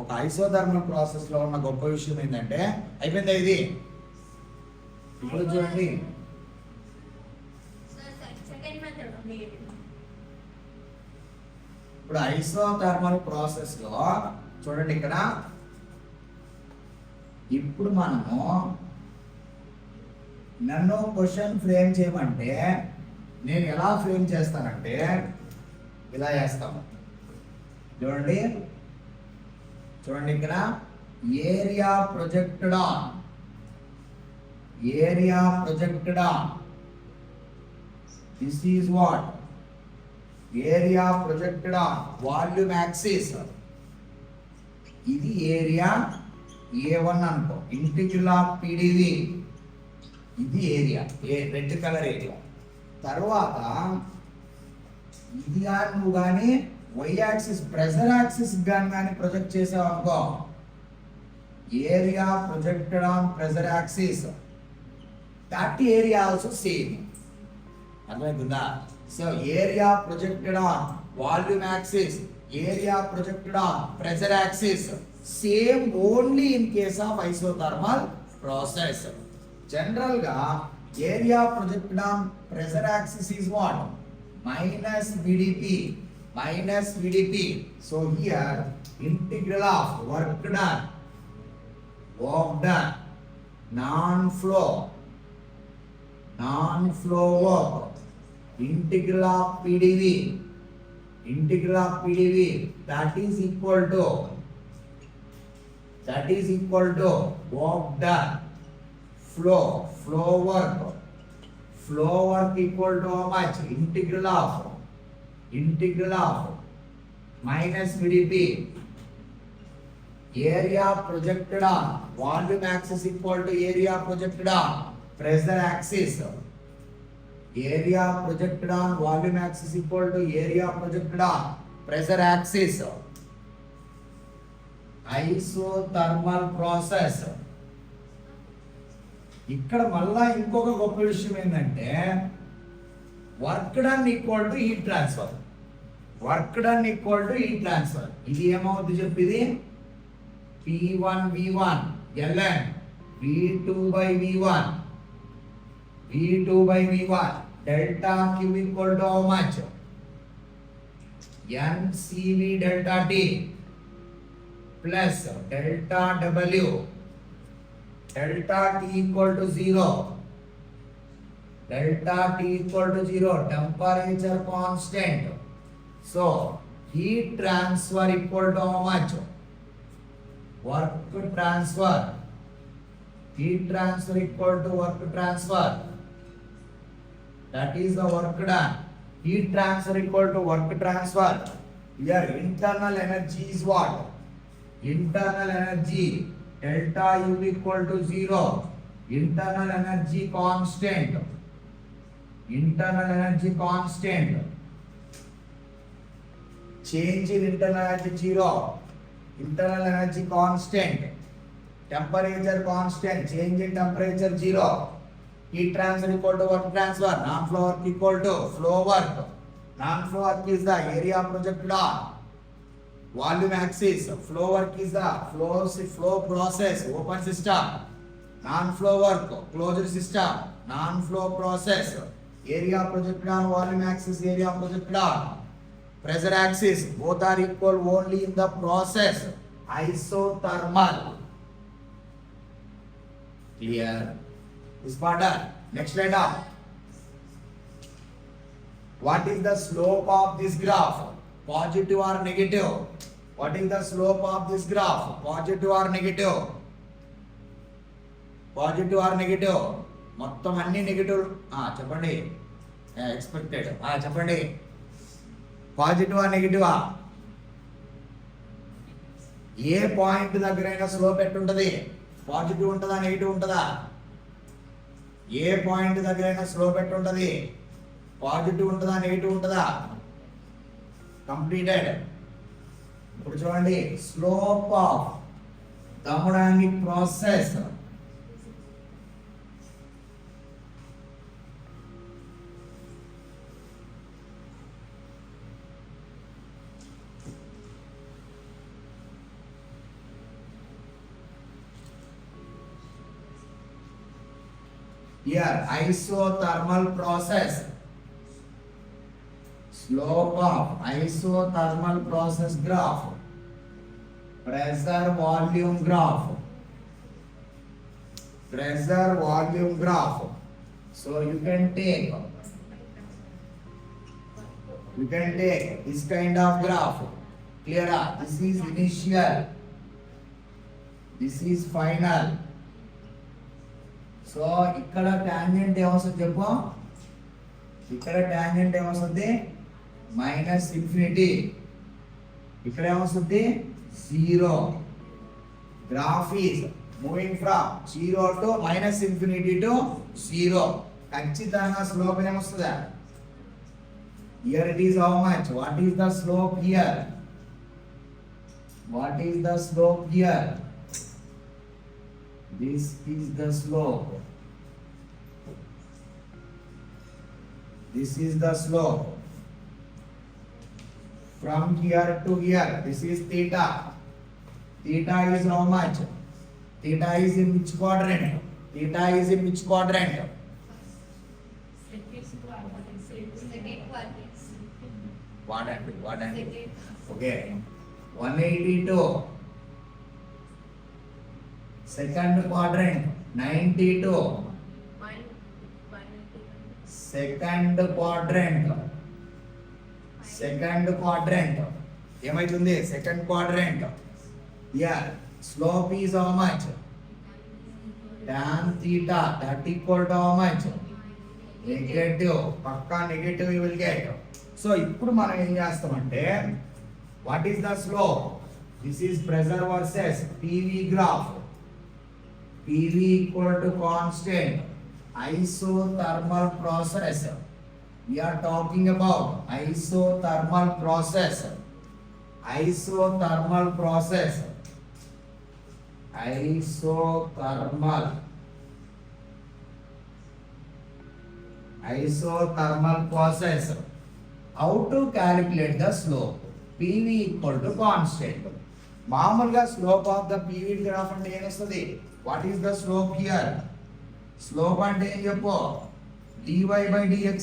ఒక ఐసోథర్మల్ ప్రాసెస్ లో ఉన్న గొప్ప విషయం ఏంటంటే అయిపోయిందా ఇది? ఇప్పుడు చూడండి, ఇప్పుడు ఐసోథర్మల్ ప్రాసెస్ లో చూడండి ఇక్కడ ఇప్పుడు మనము నన్ను క్వశ్చన్ ఫ్రేమ్ చేయమంటే నేను ఎలా ఫ్రేమ్ చేస్తానంటే ఇలా చేస్తాము. చూడండి చూడండి ఇక్కడ area projected on, area projected on, this is what? Area projected on volume axis. ఇది ఏరియా A1 అనుకో, ఇంటిగ్రల్ ఆఫ్ PdV. ఇది ఏరియా, రెడ్ కలర్ ఏరియా. తర్వాత ఇది నువ్వు కానీ y యాక్సిస్ ప్రెషర్ యాక్సిస్ కానీ ప్రొజెక్ట్ చేసావు అనుకో, area projected on pressure axis, that area also same. అర్థమవుతుందా? So area projected on volume axis, area projected on pressure axis, same only in case of isothermal process. General ga area projected on pressure axis is what? Minus VdP. Minus VdP. So here integral of work done, non-flow work, integral of PDV, that is equal to work done, flow work equal to how much? Integral of minus VdP, area projected on volume axis equal to area projected on pressure axis. Area projected on volume axis equal to area projected on pressure axis. Isothermal process. ఇక్కడ మళ్ళా ఇంకొక గొప్ప విషయం ఏంటంటే work done equal to heat transfer. ఇది ఏమవుతుంది చెప్పిది? P1 V1 ln V2 by V1 delta Q equal to how much? NCV delta T plus delta W, delta T equal to 0, temperature constant. So heat transfer equal to how much? Work transfer. Heat transfer equal to work transfer. That is the work done. Heat transfer equal to work transfer. Here internal energy is what? Internal energy delta U equal to 0. Internal energy constant. Change in internal energy 0. Internal energy constant. Temperature constant. Change in temperature 0. Heat transfer equal to work transfer. Non-flow work equal to flow work. Non-flow work is the area projected on volume axis. Flow work is the flow process, open system. Non-flow work, closed system. Non-flow process, area projected on volume axis, area projected on pressure axis. Both are equal only in the process isothermal. Clear? This part done. Next item. What is the slope of this graph? Positive or negative? What is the slope of this graph? Positive or negative? మొత్తం అన్ని negative. చెప్పండి. Expected. చెప్పండి. పాజిటివా నెగిటివా? ఏ point దగ్గరైనా slope ఎట్టుంటది? Positive ఉంటుందా negative ఉంటుందా? ఏ point దగ్గరైనా slope ఎట్టుంటది? Positive ఉంటుందా negative ఉంటుందా? కంప్లీటెడ్. ఇప్పుడు చూడండి, slope of thermodynamic process here isothermal process, slope of isothermal process graph, pressure volume graph. So you can take this kind of graph. Clear? This is initial, this is final. So ఇక్కడ tangent ఏమొస్తుంది చెప్పు? ఇక్కడ tangent ఏమొస్తుంది? Minus infinity. ఇక్కడ ఏమొస్తుంది? 0. Graph is moving from 0 to minus infinity to 0. ఖచ్చితంగా slope ఏమొస్తుందా? Here it is how much? What is the slope here? This is the slope. This is the slope. From here to here, this is theta. Theta is how much? Theta is in which quadrant? Theta is in which quadrant? Quadrant. Okay. 182. Second quadrant. 92. Second quadrant. ఏమైతుంది? Second quadrant. Here, slope is how much? Tan theta. That equal to how much? Negative. పక్కా negative you will get. So, ఇప్పుడు మనం ఏం చేస్తామంటే, what is the slope? This is pressure versus PV graph. PV equal to constant. Isothermal process. We are talking about isothermal process. Isothermal process. Isothermal process. How to calculate the slope? PV equal to constant. మామూలుగా slope of the PV graph అంటే ఏం వస్తుంది? What is the slope here? Slope అంటే ఏం చెప్పు? dy by dx.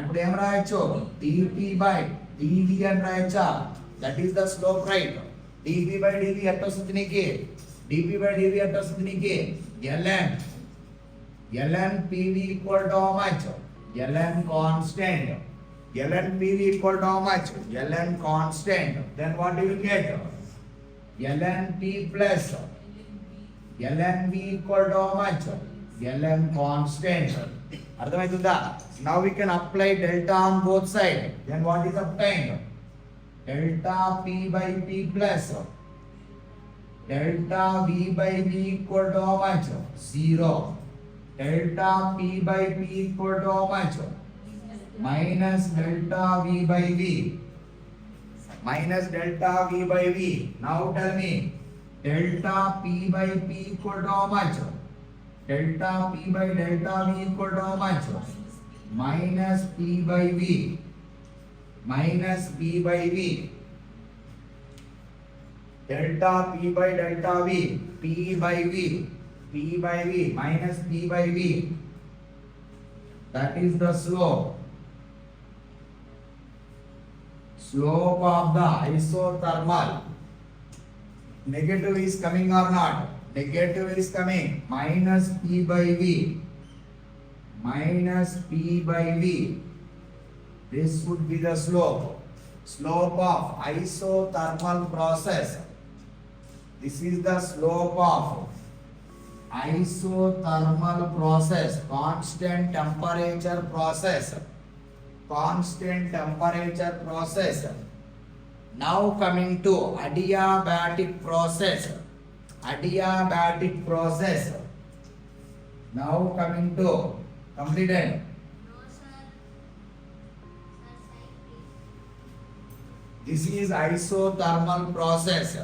ఇప్పుడు ఏం రాయొచ్చు? dp by dv అని రాయొచ్చా? That is the slope, right? dp by dv ఎట్ట వస్తుంది నీకు? dp by dv ఎట్ట వస్తుంది నీకు? ln pv equal to how much? ln constant. ln pv equal to how much? ln constant. Then what do you get? ln p plus ln v equal to how much? ln constant. అర్థమవుతుందా? Now we can apply delta on both sides. Then what is obtained? Delta p by p plus delta v by v equal to how much? 0. Delta p by p equal to how much? Minus delta v by v. Minus delta v by v. Now tell me, delta p by p equal to how much? Delta p by delta v equal to how much? Minus p by v. Minus p by v. Delta p by delta v. P by v. P by v. Minus p by v. That is the slope. Slope of the isothermal. Negative is coming or not? Negative is coming. Minus p by v. Minus p by v. This would be the slope. Slope of isothermal process. This is the slope of isothermal process. Constant temperature process. Constant temperature process. Now coming to adiabatic process. Adiabatic process. Now coming to completed. No, sir. This is isothermal process.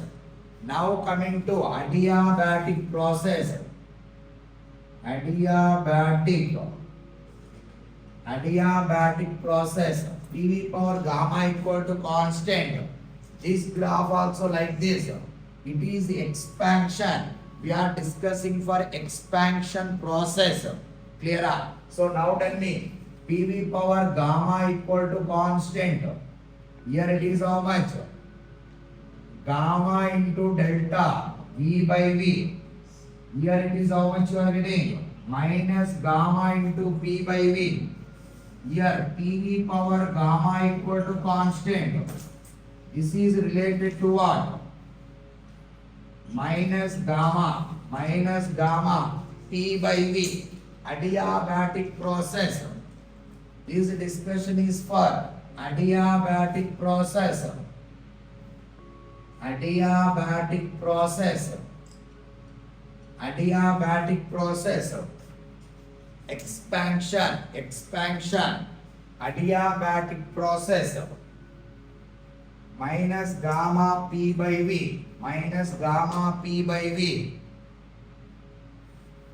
Now coming to adiabatic process. Adiabatic process. PV power gamma equal to constant. This graph also like this. It is expansion. We are discussing for expansion process. Clear? So now tell me, PV power gamma equal to constant. Here it is how much? Gamma into delta V by V. Here it is how much you are getting? Minus gamma into P by V. Here PV power gamma equal to constant. This is related to what? Minus gamma P by V. Adiabatic process. This discussion is for adiabatic process. Adiabatic process. Adiabatic process. Expansion. Adiabatic process. Minus gamma P by V. Minus gamma P by V.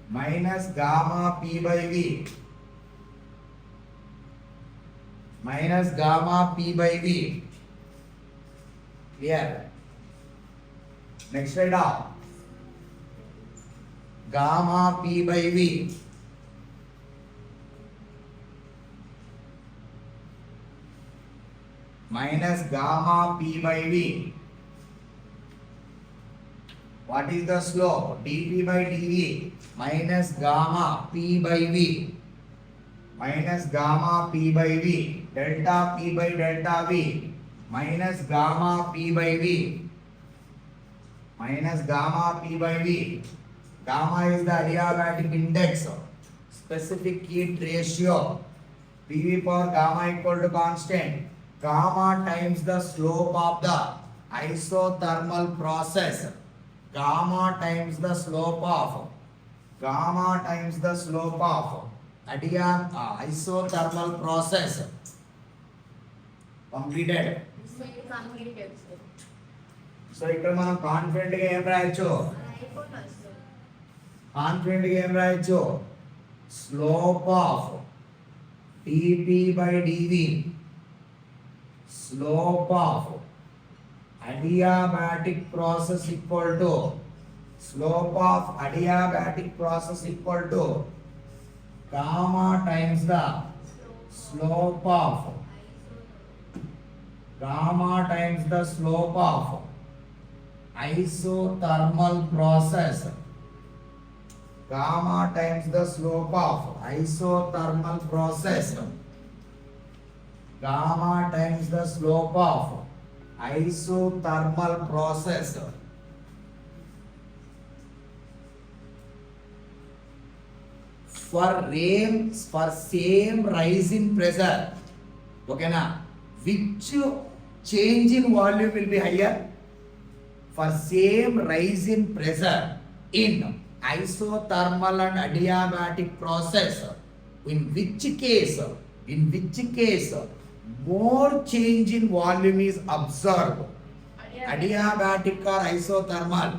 Minus gamma P by V. minus gamma P by V. Clear? Next write down. Gamma P by V minus gamma P by V. What is the slope? dP by dV minus gamma P by V minus gamma P by V delta P by delta V minus gamma P by V minus gamma P by V. Gamma is the adiabatic index, specific heat ratio. PV power gamma equal to constant. Gamma times the slope of the isothermal process. Gamma times the slope of isothermal process. Completed. Completed, sir. So ఇక్కడ మనం confident గా ఏం రాయొచ్చు? అయిపోతుంది, sir. Confident గా ఏం రాయొచ్చు? Slope of dP by dV, slope of adiabatic process equal to gamma times the slope of isothermal process. Gamma times the slope of isothermal process. Gamma times the slope of isothermal process. For same rise in pressure, okay na, which change in volume will be higher? For same rise in pressure in isothermal and adiabatic process, in which case more change in volume is observed, adiabatic or isothermal?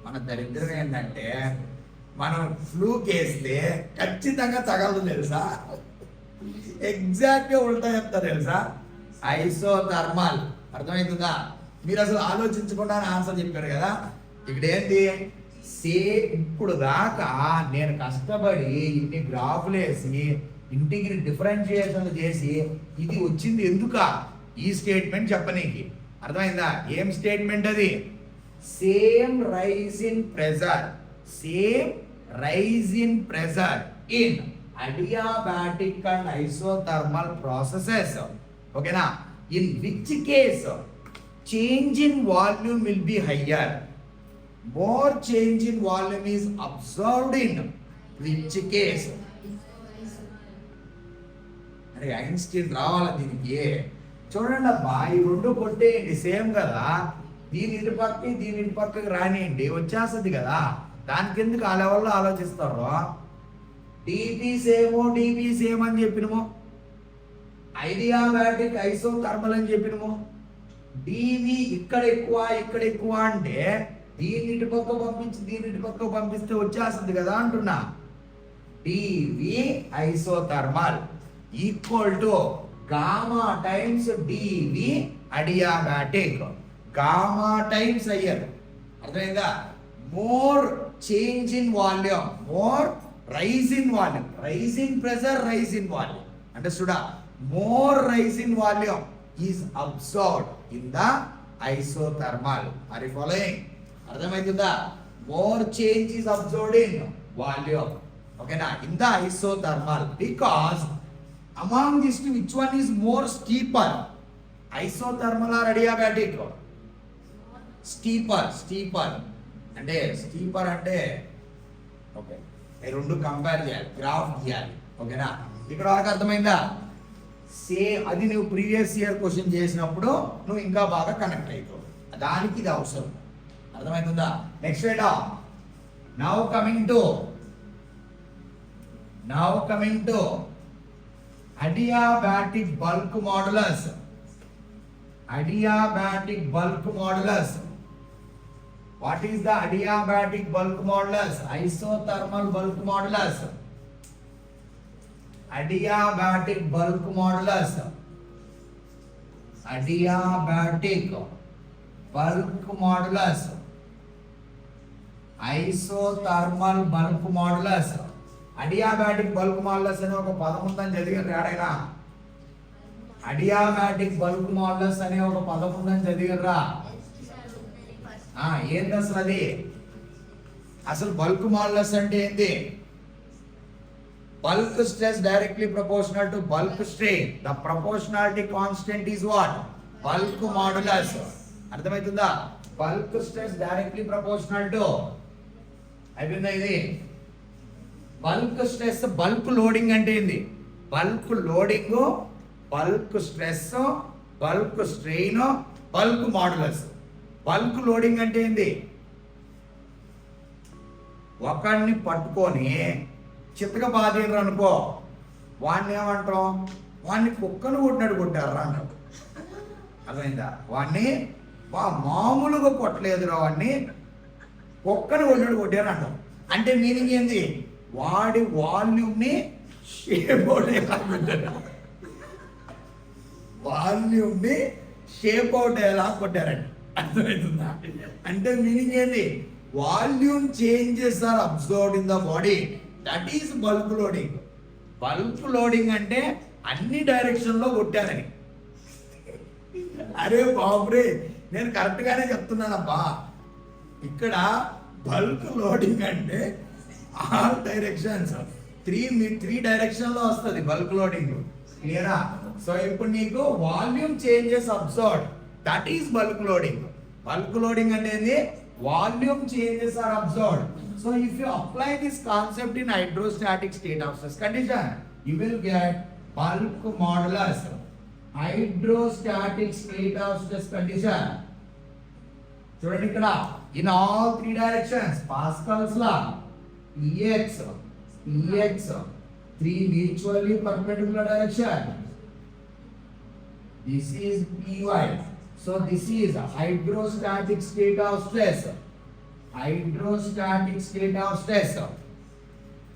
మన దరిద్రం ఏంటంటే మనం flu కేస్తే ఖచ్చితంగా తగలదు తెలుసా, ఎగ్జాక్ట్గా ఉల్టా చెప్తారు తెలుసా, ఐసోథర్మల్. అర్థమవుతుందా? మీరు అసలు ఆలోచించకుండా ఆన్సర్ చెప్పారు కదా. ఇక్కడ ఏంటి, ఇప్పుడు దాకా నేను కష్టపడి ఇన్ని గ్రాఫ్లు వేసి ఇంటిగ్రీ డిఫరెన్షియేషన్ చేసి ఇది వచ్చింది ఎందుక, ఈ స్టేట్మెంట్ చెప్పనీకి. అర్థమైందా? ఏం స్టేట్మెంట్ అది? Same rise in pressure in adiabatic and isothermal processes. ఓకేనా? In which case change in volume will be higher, more change in volume is observed in which case. అరే ఐన్స్టీన్ రావాలా దీనికి? చూడండి అబ్బా, ఈ రెండు కొట్టేయండి, సేమ్ కదా, దీని ఇటు పక్కకి రానియండి, వచ్చేస్తుంది కదా. దానికి ఎందుకు ఆ లెవెల్లో ఆలోచిస్తారు? డిపి సేమ్ అని చెప్పినము, ఐడియాబాటిక్ ఐసోథర్మల్ అని చెప్పినము. డివి ఇక్కడ ఎక్కువ అంటే దీన్ని ఇటు పక్క పంపిస్తే వచ్చేస్తుంది కదా అంటున్నా. DV isothermal equal to gamma times dV adiabatic. Gamma times అయ్యారు. అర్థమైందా? More change in volume, more rise in volume, rise in pressure, rise in volume. అంటే చూడా, more rise in volume is absorbed in the isothermal. Are you following? అర్థమవుతుందా? More change is absorbed in volume. Okay na? In the isothermal, because among these two, which one is more steeper? Isothermal or adiabatic? Steeper. అంటే steeper అంటే okay, ఈ రెండు compare చేయాలి, graph గీయాలి. ఓకేనా? ఇక్కడ వరకు అర్థమైందా? అది నువ్వు ప్రీవియస్ ఇయర్ క్వశ్చన్ చేసినప్పుడు నువ్వు ఇంకా బాగా కనెక్ట్ అవుతావు, దానికి ఇది అవసరం. అర్థమవుతుందా? Next data. Now coming to adiabatic bulk modulus. What is the adiabatic bulk modulus? Isothermal bulk modulus. adiabatic bulk modulus, adiabatic bulk modulus, isothermal bulk modulus. Adiabatic bulk modulus అనే ఒక పదం ఉందని చదివారు రాడైనా. అడియాబాటిక్ బల్క్ మాడ్యులస్ అనే ఒక పదం ఉందని చదివారా? ఏంది అసలు అది? అసలు బల్క్ మాడ్యులస్ అంటే ఏంది? Bulk stress directly proportional to bulk strain. The proportionality constant is what? Bulk modulus. అర్థమవుతుందా? Bulk stress directly proportional to, అయిపోయిందా ఇది? బల్క్ స్ట్రెస్, బల్క్ లోడింగ్ అంటే ఏంది? Bulk loading, bulk stress, bulk strain, bulk modulus. Bulk loading అంటే ఏంది? ఒకరిని పట్టుకొని చిత్తగా బాధేనరు అనుకో, వాడిని ఏమంటాం? వాడిని కుక్కను కొట్టినట్టు కొట్టారా అన్నాడు. అర్థమైందా? వాడిని మామూలుగా కొట్టలేదురా, వాడిని కుక్కను కొట్టినట్టు కొట్టారు అంటాం. అంటే మీనింగ్ ఏంది? వాడి వాల్యూమ్ని షేప్ అవుట్ అయ్యేలా కొట్టారు. వాల్యూమ్ని షేప్ అవుట్ అయ్యేలా కొట్టారండి. అర్థమవుతుందా? అంటే మీనింగ్ ఏంది? Volume changes are observed in the body, that is bulk loading. Bulk loading అంటే అన్ని డైరెక్షన్లో కొట్టారని. అరే బాబురే, నేను కరెక్ట్గానే చెప్తున్నానబ్బా. ఇక్కడ బల్క్ లోడింగ్ అంటే ఆల్ డైరెక్షన్స్, త్రీ డైరెక్షన్ లో వస్తుంది బల్క్ లోడింగ్. క్లియరా? సో ఇప్పుడు నీకు volume changes observed, that is bulk loading. Bulk loading అంటే ఏంది? Volume changes are observed. So if you apply this concept in hydrostatic state of stress condition, you will get bulk modulus. Hydrostatic state of stress condition, చూడండి ఇక్కడ, in all three directions, Pascal's law Ex, three mutually perpendicular direction. This is Py. So this is hydrostatic state of stress. Hydrostatic state of stress.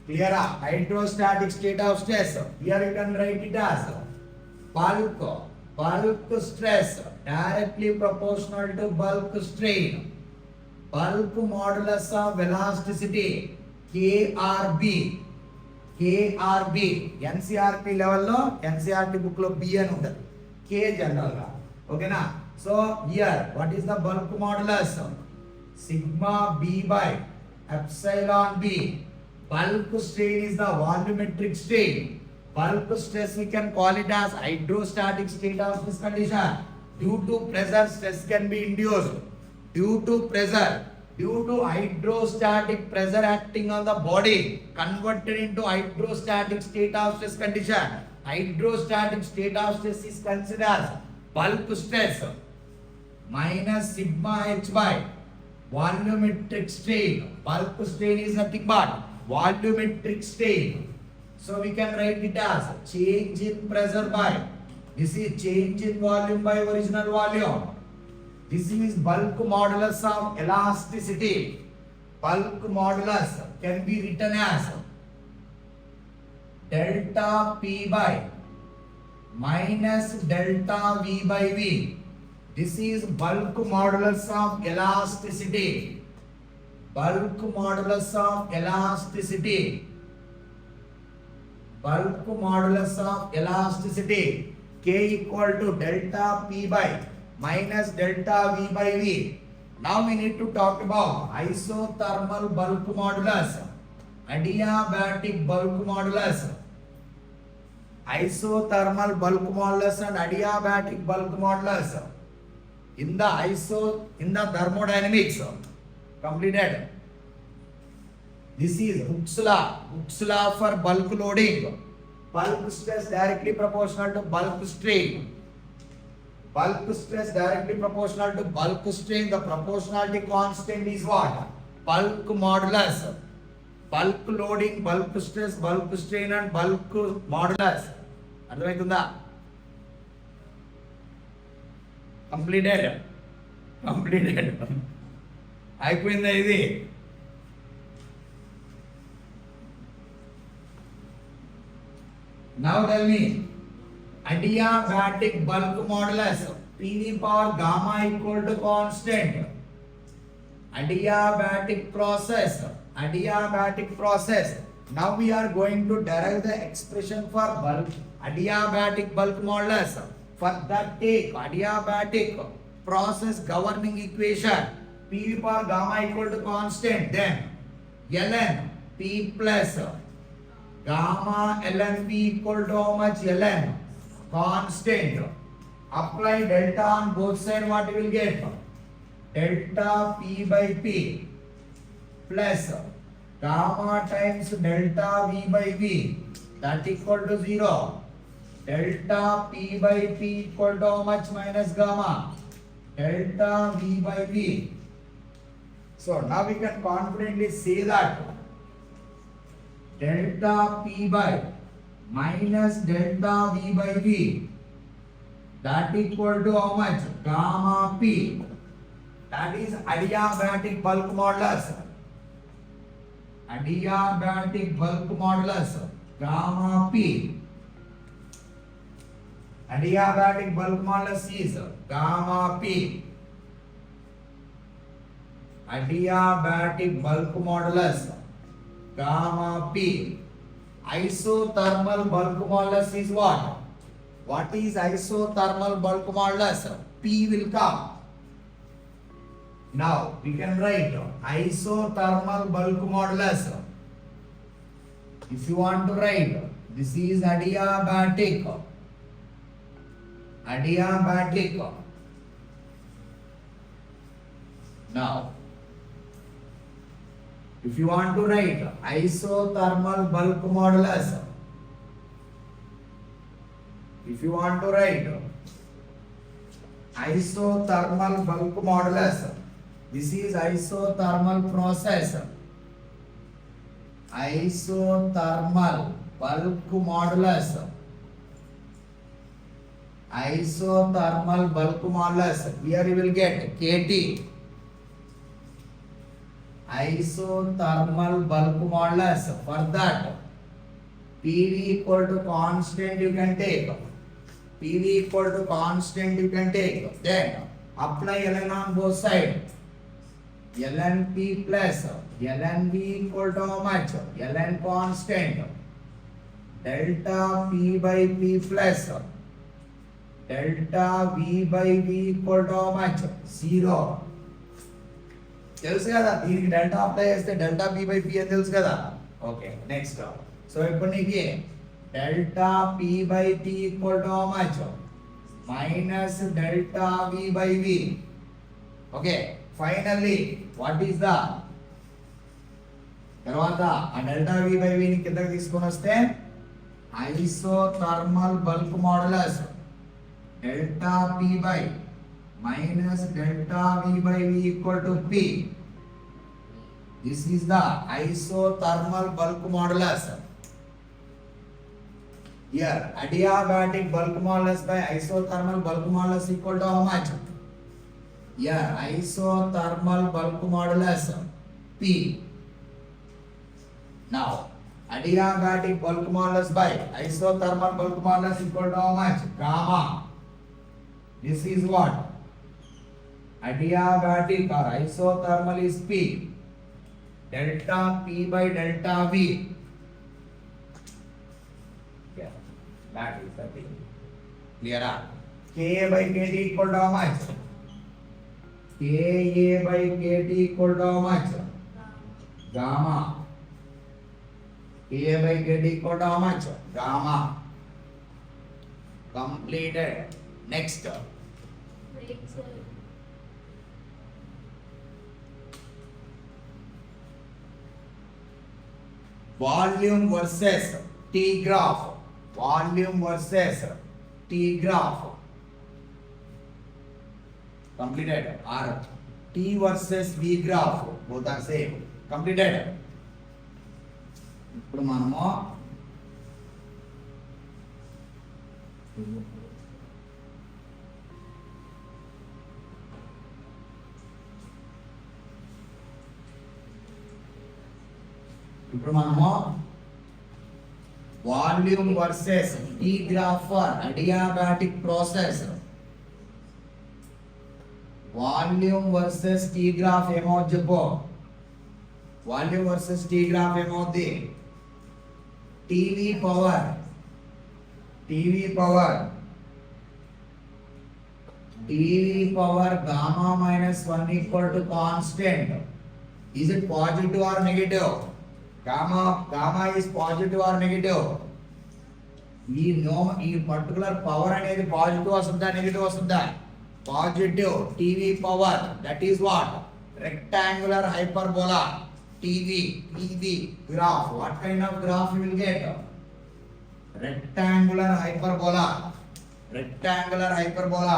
Clear? Hydrostatic state of stress. Here you can write it as bulk stress directly proportional to bulk strain. Bulk modulus of elasticity. KRB, ఎన్సిఆర్పి లెవెల్లో, ఎన్సిఆర్పి book లో B అని ఉంటుంది, కే general గా. ఓకేనా? So here what is the bulk modulus? Sigma B by epsilon B. Bulk strain is the volumetric strain. Bulk stress we can call it as hydrostatic state of this condition. Due to pressure, stress can be induced. Due to hydrostatic pressure acting on the body, converted into hydrostatic state of stress condition. Hydrostatic state of stress is considered as bulk stress minus sigma h by volumetric strain. Bulk strain is nothing but volumetric strain. So we can write it as change in pressure by, this is change in volume by original volume. This is bulk modulus of elasticity. Bulk modulus can be written as delta P by minus delta V by V. This is bulk modulus of elasticity. Bulk modulus of elasticity. Bulk modulus of elasticity. K equal to delta P by minus delta V by V. Now we need to talk about isothermal bulk modulus, adiabatic bulk modulus. Isothermal bulk modulus and adiabatic bulk modulus in the thermodynamics completed. This is Hooke's law for bulk loading. Bulk stress directly proportional to bulk strain. Bulk stress directly proportional to bulk strain. The proportionality constant is what? Bulk modulus. Bulk loading, bulk stress, bulk strain and bulk modulus. అర్థమవుతుందా? Completed అయిపోయిందా ఇది? Now tell me, adiabatic bulk modulus PV power gamma equal to constant. Adiabatic process. Now we are going to derive the expression for bulk, adiabatic bulk modulus. For that, take adiabatic process governing equation PV power gamma equal to constant. Then ln P plus gamma ln P equal to how much? Ln constant. Apply delta on both sides. What you will get? Delta P by P plus gamma times delta V by V, that equal to 0. Delta P by P equal to how much minus gamma? Delta V by V. So now we can confidently say that delta P by minus delta V by V, that equal to how much? Gamma P. That is adiabatic bulk modulus. Adiabatic bulk modulus gamma P. Adiabatic bulk modulus is gamma P. Adiabatic bulk modulus gamma P. Isothermal bulk modulus is what? What is isothermal bulk modulus? P will come. Now we can write isothermal bulk modulus. If you want to write, this is adiabatic. Now, if you want to write isothermal bulk modulus, this is isothermal process. Isothermal bulk modulus. Here you will get KT. Isothermal bulk modulus. For that, PV equal to constant you can take. Then apply ln on both sides. ln P plus ln V equal to how much? ln constant. Delta P by P plus delta V by V equal to how much? 0. తెలుసు కదా, దీనికి delta apply చేస్తే delta P by P అని తెలుసు కదా. Okay, next. So ఇప్పుడు నీకు delta P by P equal to how much? Minus delta V by V. Okay, finally what is the తర్వాత ఆ డెల్టా V by V ని కిందకి తీసుకొని వస్తే isothermal bulk modulus delta P by minus delta V by V equal to P. This is the isothermal bulk modulus. Here adiabatic bulk modulus by isothermal bulk modulus equal to how much? Here isothermal bulk modulus P. Now adiabatic bulk modulus by isothermal bulk modulus equal to how much? Gamma. This is what? Adiabatic or isothermal is P. Delta P by delta V. Yeah, that is the thing. Clear? Ka by Kt equal to how much? Ka by Kt equal to how much? Gamma. Ka by Kt equal to how much? Gamma. Completed. Next. Volume versus T graph. Completed. Or T versus V graph. Both are same. Completed. ఇప్పుడు మనము volume versus T graph for adiabatic process. Volume versus T graph ఏమవుతుంది చెప్పు. Volume versus T graph ఏమవుద్ది? TV power gamma minus 1 equal to constant. Is it positive or negative? Gamma is positive or negative? ఈ particular power అనేది positive వస్తుందా negative వస్తుందా? Positive. TV power that is what? Rectangular hyperbola. TV graph. What kind of graph you will get? rectangular hyperbola.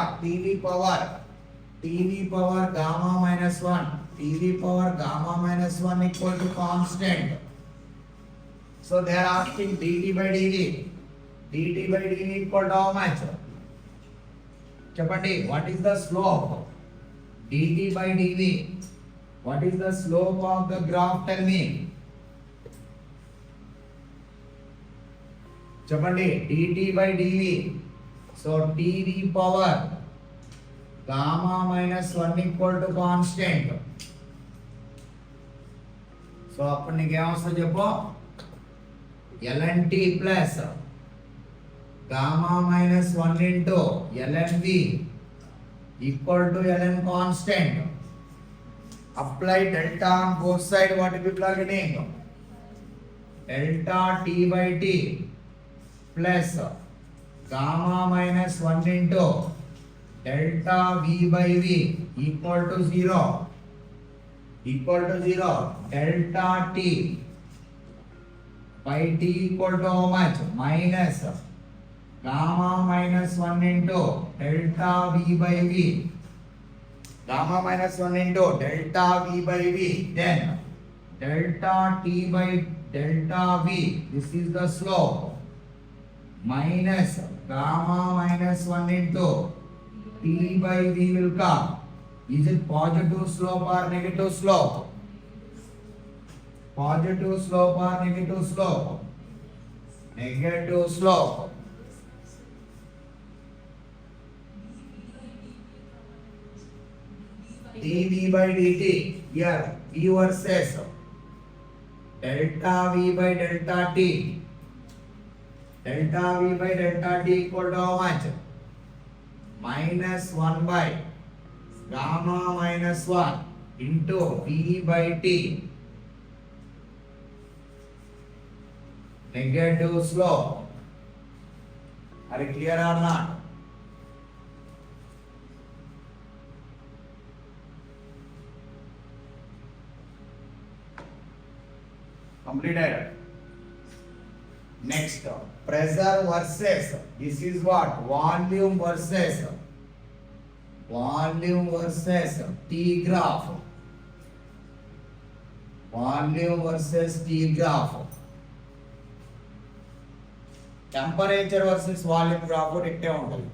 TV power gamma minus 1 equal to constant. So they are asking dt by dv equal to how much? Chapandi, what is the slope? dt by dv. What is the slope of the graph? Tell me. చెప్పండి. dt by dv. So tv power gamma minus 1 equal to constant. So అప్పుడు నీకేమొస్తుంది చెప్పు? ln t plus gamma minus 1 into ln v equal to ln constant. Apply delta on both sides. What people are getting? Delta t by t plus gamma minus 1 into delta v by v equal to 0. Delta t by t equal to how much? Minus gamma minus 1 into delta v by v. Gamma minus 1 into delta v by v. Then delta t by delta v. This is the slope. Minus gamma minus 1 into t by v will come. Is it positive slope or negative slope? Positive slope or negative slope? Negative slope. dv by dt. Here v versus delta v by delta t. Delta v by delta t equal to how much? Minus 1 by gamma minus 1 into v by t. Negative slope. Are you clear or not? Completed. Next, pressure versus, this is what? Volume versus T graph. Volume versus T graph. Temperature versus volume graph ఇట్టే ఉంటుంది.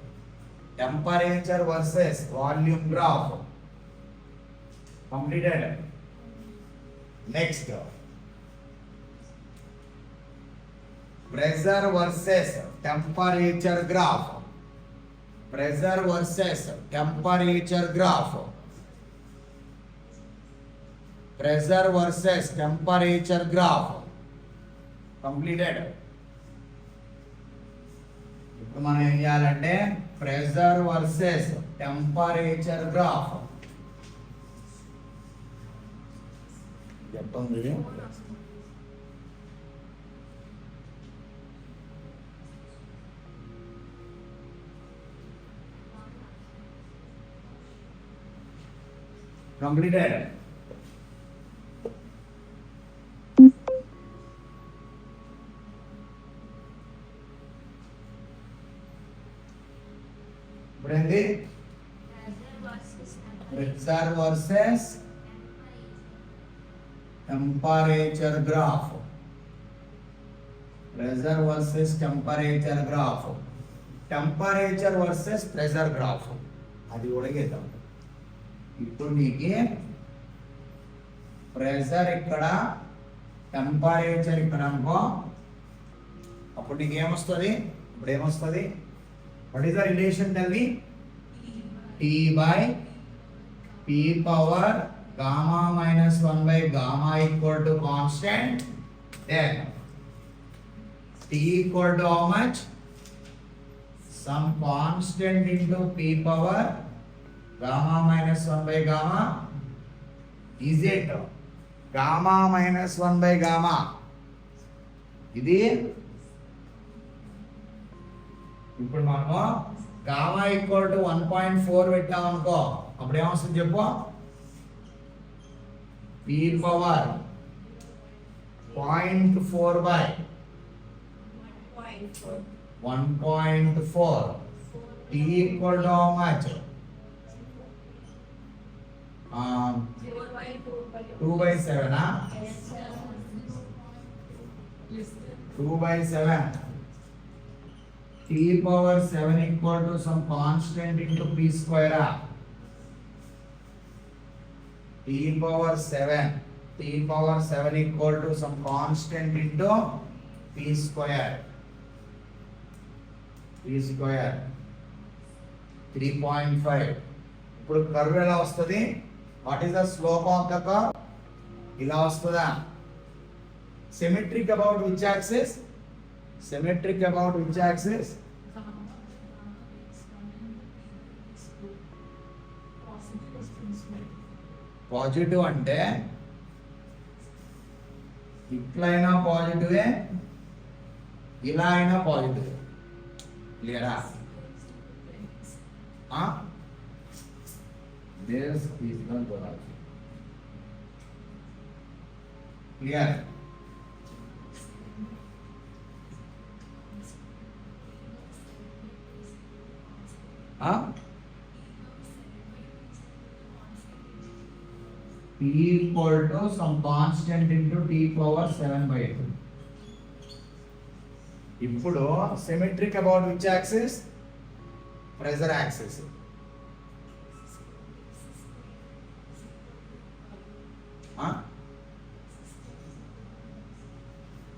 Temperature versus volume graph. Completed. Next, pressure versus temperature graph. Pressure versus temperature graph. Pressure versus temperature graph. Completed. ఇప్పుడు మనం ఏం చేయాలంటే pressure versus temperature graph చెప్పండి. Completed. ఇప్పుడేంటి pressure versus temperature graph. Pressure versus temperature graph. Temperature versus pressure graph అది కూడా గీద్దాం. ఇప్పుడు నీకు ప్రెషర్ ఇక్కడ, టెంపరేచర్ ఇక్కడ అనుకో. అప్పుడు నీకు ఏమొస్తుంది? ఇప్పుడు ఏమొస్తుంది? What is the relation? Tell me. T by P power gamma minus 1 by gamma equal to constant. Then T equal to how much? Some constant into P power gamma minus 1 by gamma. Is it gamma minus 1 by gamma? ఇది ఇప్పుడు మనము gamma equal to 1.4 పెట్టామనుకో, అప్పుడు ఏమొస్తుంది చెప్పు? P power 0.4 by 1.4. T equal to how much? 2 by 7. 2 by 7. T power 7 equal to some constant into P square. T power 7 equal to some constant into P square. 3.5. ఇప్పుడు curve ఎలా వస్తుంది? What is the slope of the curve? ఇలా వస్తుందా? Symmetric about which axis? Symmetric about which axis? Positive అంటే ఇట్లా అయినా పాజిటివే, ఇలా అయినా పాజిటివ్. క్లియరా? Clear? P equal to some constant into T power 7 by 2. ఇప్పుడు symmetric about which axis? Pressure axis.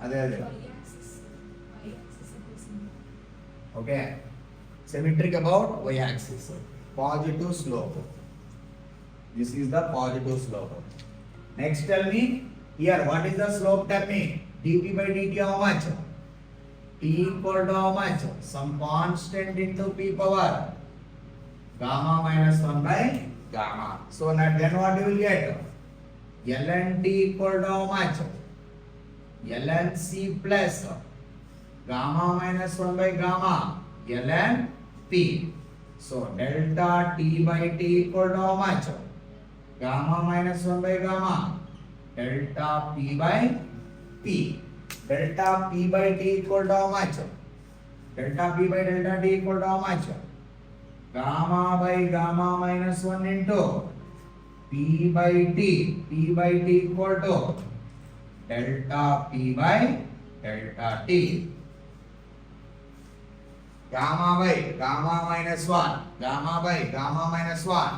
అదే okay. Symmetric about y-axis. Positive slope. This is the positive slope. Next, tell me here what is the slope? Tell me dt by dt how much? T equal to how much? Some constant into P power gamma minus 1 by gamma. So now then what you will get? ln T equal to how much? ln C plus gamma minus 1 by gamma ln P. So delta T by T equal to how much? Gamma minus 1 by gamma. Delta P by P. Delta P by T equal to how much? Delta P by delta T equal to how much? Gamma by gamma minus 1 into P by T. P by T equal to delta P by delta T. Gamma by gamma minus 1, gamma by gamma minus 1,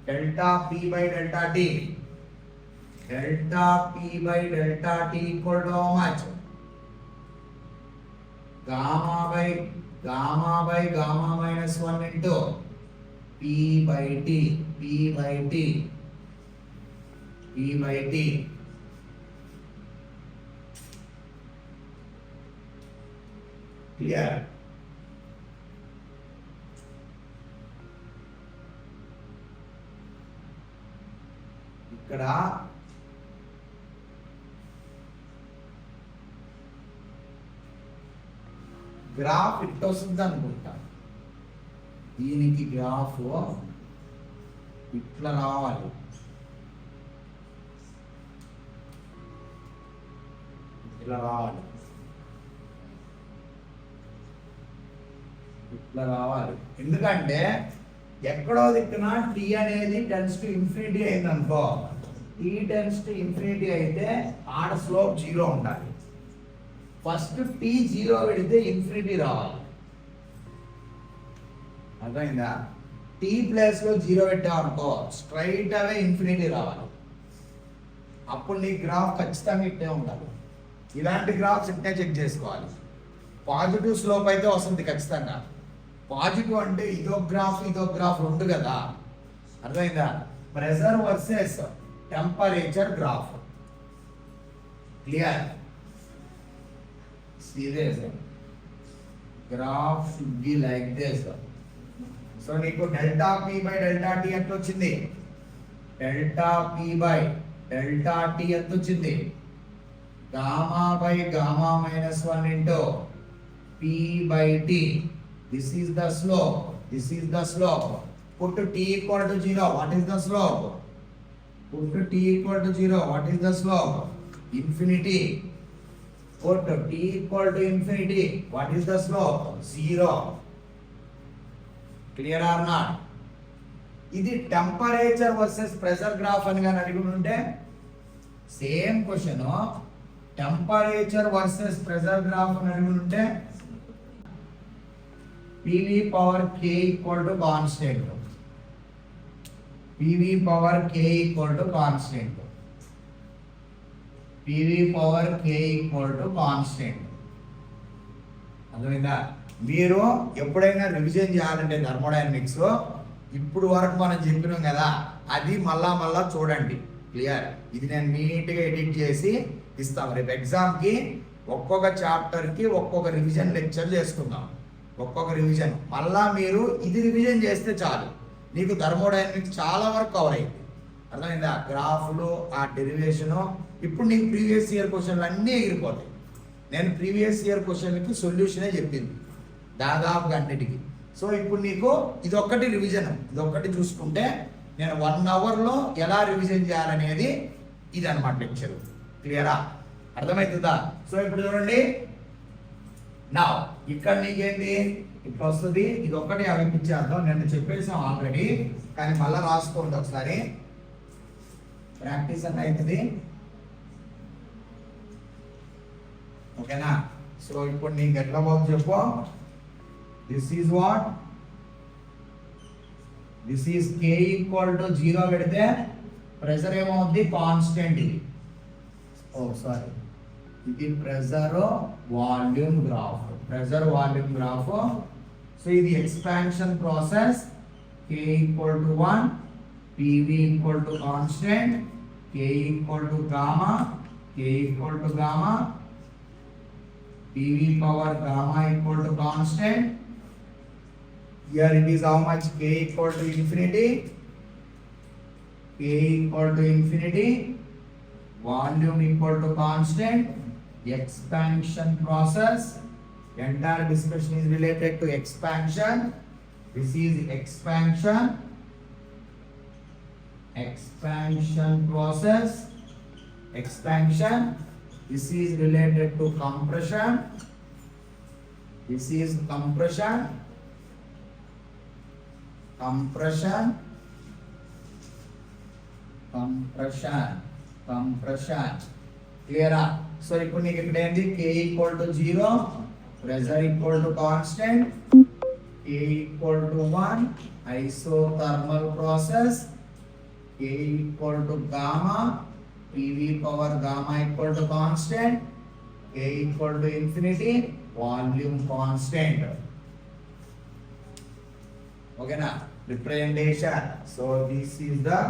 delta P by delta T. Delta P by delta T equal to how much? Gamma by gamma minus 1 into P by T. P by T. P by T. Clear? ఇక్కడ graph it వస్తుంది అనుకుంటా. దీనికి graph ఇట్లా రావాలి. ఇట్లా రావాలి. ఇట్లా రావాలి. ఎందుకంటే ఎక్కడో దిక్కున టీ అనేది టెన్స్ టు ఇన్ఫినిటీ అయింది అనుకో, టీ టెన్స్ టు ఇన్ఫినిటీ అయితే ఆడ స్లోప్ 0 ఉండాలి. ఫస్ట్ టీ 0 పెడితే ఇన్ఫినిటీ రావాలి. అర్థమైందా? టీ ప్లేస్ లో 0 పెట్టామనుకో స్ట్రైట్ అవే ఇన్ఫినిటీ రావాలి. అప్పుడు నీ గ్రాఫ్ ఖచ్చితంగా ఇట్టే ఉండాలి. ఇలాంటి గ్రాఫ్స్ ఇట్టే చెక్ చేసుకోవాలి. పాజిటివ్ స్లోప్ అయితే వస్తుంది ఖచ్చితంగా. పాజిటివ్ అంటే ఇదో గ్రాఫ్ రెండు కదా, అర్థమైందా? Pressure versus temperature graph. Clear? Serious graph should be like this. So నీకు delta P by delta T ఎంత వచ్చింది? Delta P by delta T ఎంత వచ్చింది? Gamma by gamma minus 1 into P by T. This is the slope. This is the slope. Put t equal to 0. What is the slope? Put t equal to 0. What is the slope? Infinity. Put t equal to infinity. What is the slope? 0. Clear or not? ఇది temperature versus pressure graph అని కానీ అడుగుతుంటే same question. Temperature versus pressure graph అని అడుగుతుంటే PV power k equal to constant. PV power k equal to constant. PV power k equal to constant. అర్థమైందా? మీరు ఎప్పుడైనా revision చేయాలంటే థర్మోడైనమిక్స్ ఇప్పుడు వరకు మనం చెప్పినాం కదా, అది మళ్ళా చూడండి. క్లియర్? ఇది నేను నీట్గా ఎడిట్ చేసి ఇస్తాను. రేపు ఎగ్జామ్కి ఒక్కొక్క చాప్టర్కి ఒక్కొక్క రివిజన్ లెక్చర్ చేసుకుందాం. ఒక్కొక్క రివిజన్ మళ్ళా మీరు ఇది రివిజన్ చేస్తే చాలు, నీకు థర్మోడైనమిక్స్ చాలా వరకు కవర్ అయింది. అర్థమైందా? గ్రాఫ్లు, ఆ డెరివేషను. ఇప్పుడు నీకు ప్రీవియస్ ఇయర్ క్వశ్చన్లు అన్నీ ఎగిరిపోతాయి. నేను ప్రీవియస్ ఇయర్ క్వశ్చన్కి సొల్యూషనే చెప్పింది దాదాపుగా అన్నిటికీ. సో ఇప్పుడు నీకు ఇదొక్కటి రివిజన్, ఇదొక్కటి చూసుకుంటే నేను 1 అవర్లో ఎలా రివిజన్ చేయాలనేది ఇది అనమాట లెక్చర్. క్లియరా? అర్థమవుతుందా? సో ఇప్పుడు చూడండి, నా ఇక్కడ నీకేంది ఇట్లా వస్తుంది. ఇది ఒక్కటి అవిపించేద్దాం. నేను చెప్పేసాం ఆల్రెడీ, కానీ మళ్ళీ రాసుకోండి ఒకసారి, ప్రాక్టీస్ అంటే అవుతుంది. ఓకేనా? సో ఇప్పుడు నీకు ఎట్లా పోతుంది చెప్పు. This is what? This is k equal to 0 పెడితే ప్రెషర్ ఏమవుద్ది? కాన్స్టెంట్. ఇది సారీ, ఇది pressure volume graph. Pressure volume graph. So ఇది expansion process. k equal to 1, PV equal to constant, k equal to gamma, k equal to gamma, PV power gamma equal to constant. Here it is how much? K equal to infinity. K equal to infinity. Volume equal to constant. Expansion process. Entire discussion is related to expansion. This is expansion. Expansion process. Expansion. This is related to compression. This is compression. Compression. Clear? So ఇప్పుడు నీకు ఇక్కడ ఏంది? K equal to 0, pressure equal to constant, K equal to 1, isothermal process, K equal to gamma, PV power gamma equal to constant, K equal to infinity, volume constant. Okay na? Representation. So this is the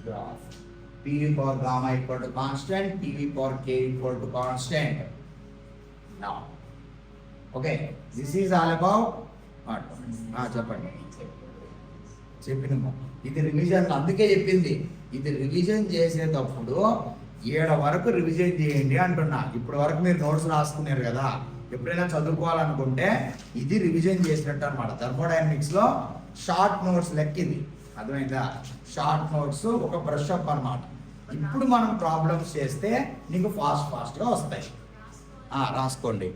graph. PV power gamma equal to constant, PV power K equal to constant. Now, okay, this is all about what? చెప్పండి. చెప్పినము ఇది revision. అందుకే చెప్పింది ఇది revision చేసేటప్పుడు 7 వరకు revision చేయండి అంటున్నా. ఇప్పటి వరకు మీరు నోట్స్ రాసుకున్నారు కదా, ఎప్పుడైనా చదువుకోవాలనుకుంటే ఇది రివిజన్ చేసినట్టు అనమాట. థర్మోడైనమిక్స్లో షార్ట్ నోట్స్ లెక్క ఇది. అర్థమైందా? షార్ట్ నోట్స్ ఒక బ్రష్ అప్ అనమాట. ఇప్పుడు మనం ప్రాబ్లమ్స్ చేస్తే నీకు ఫాస్ట్గా వస్తాయి. రాసుకోండి.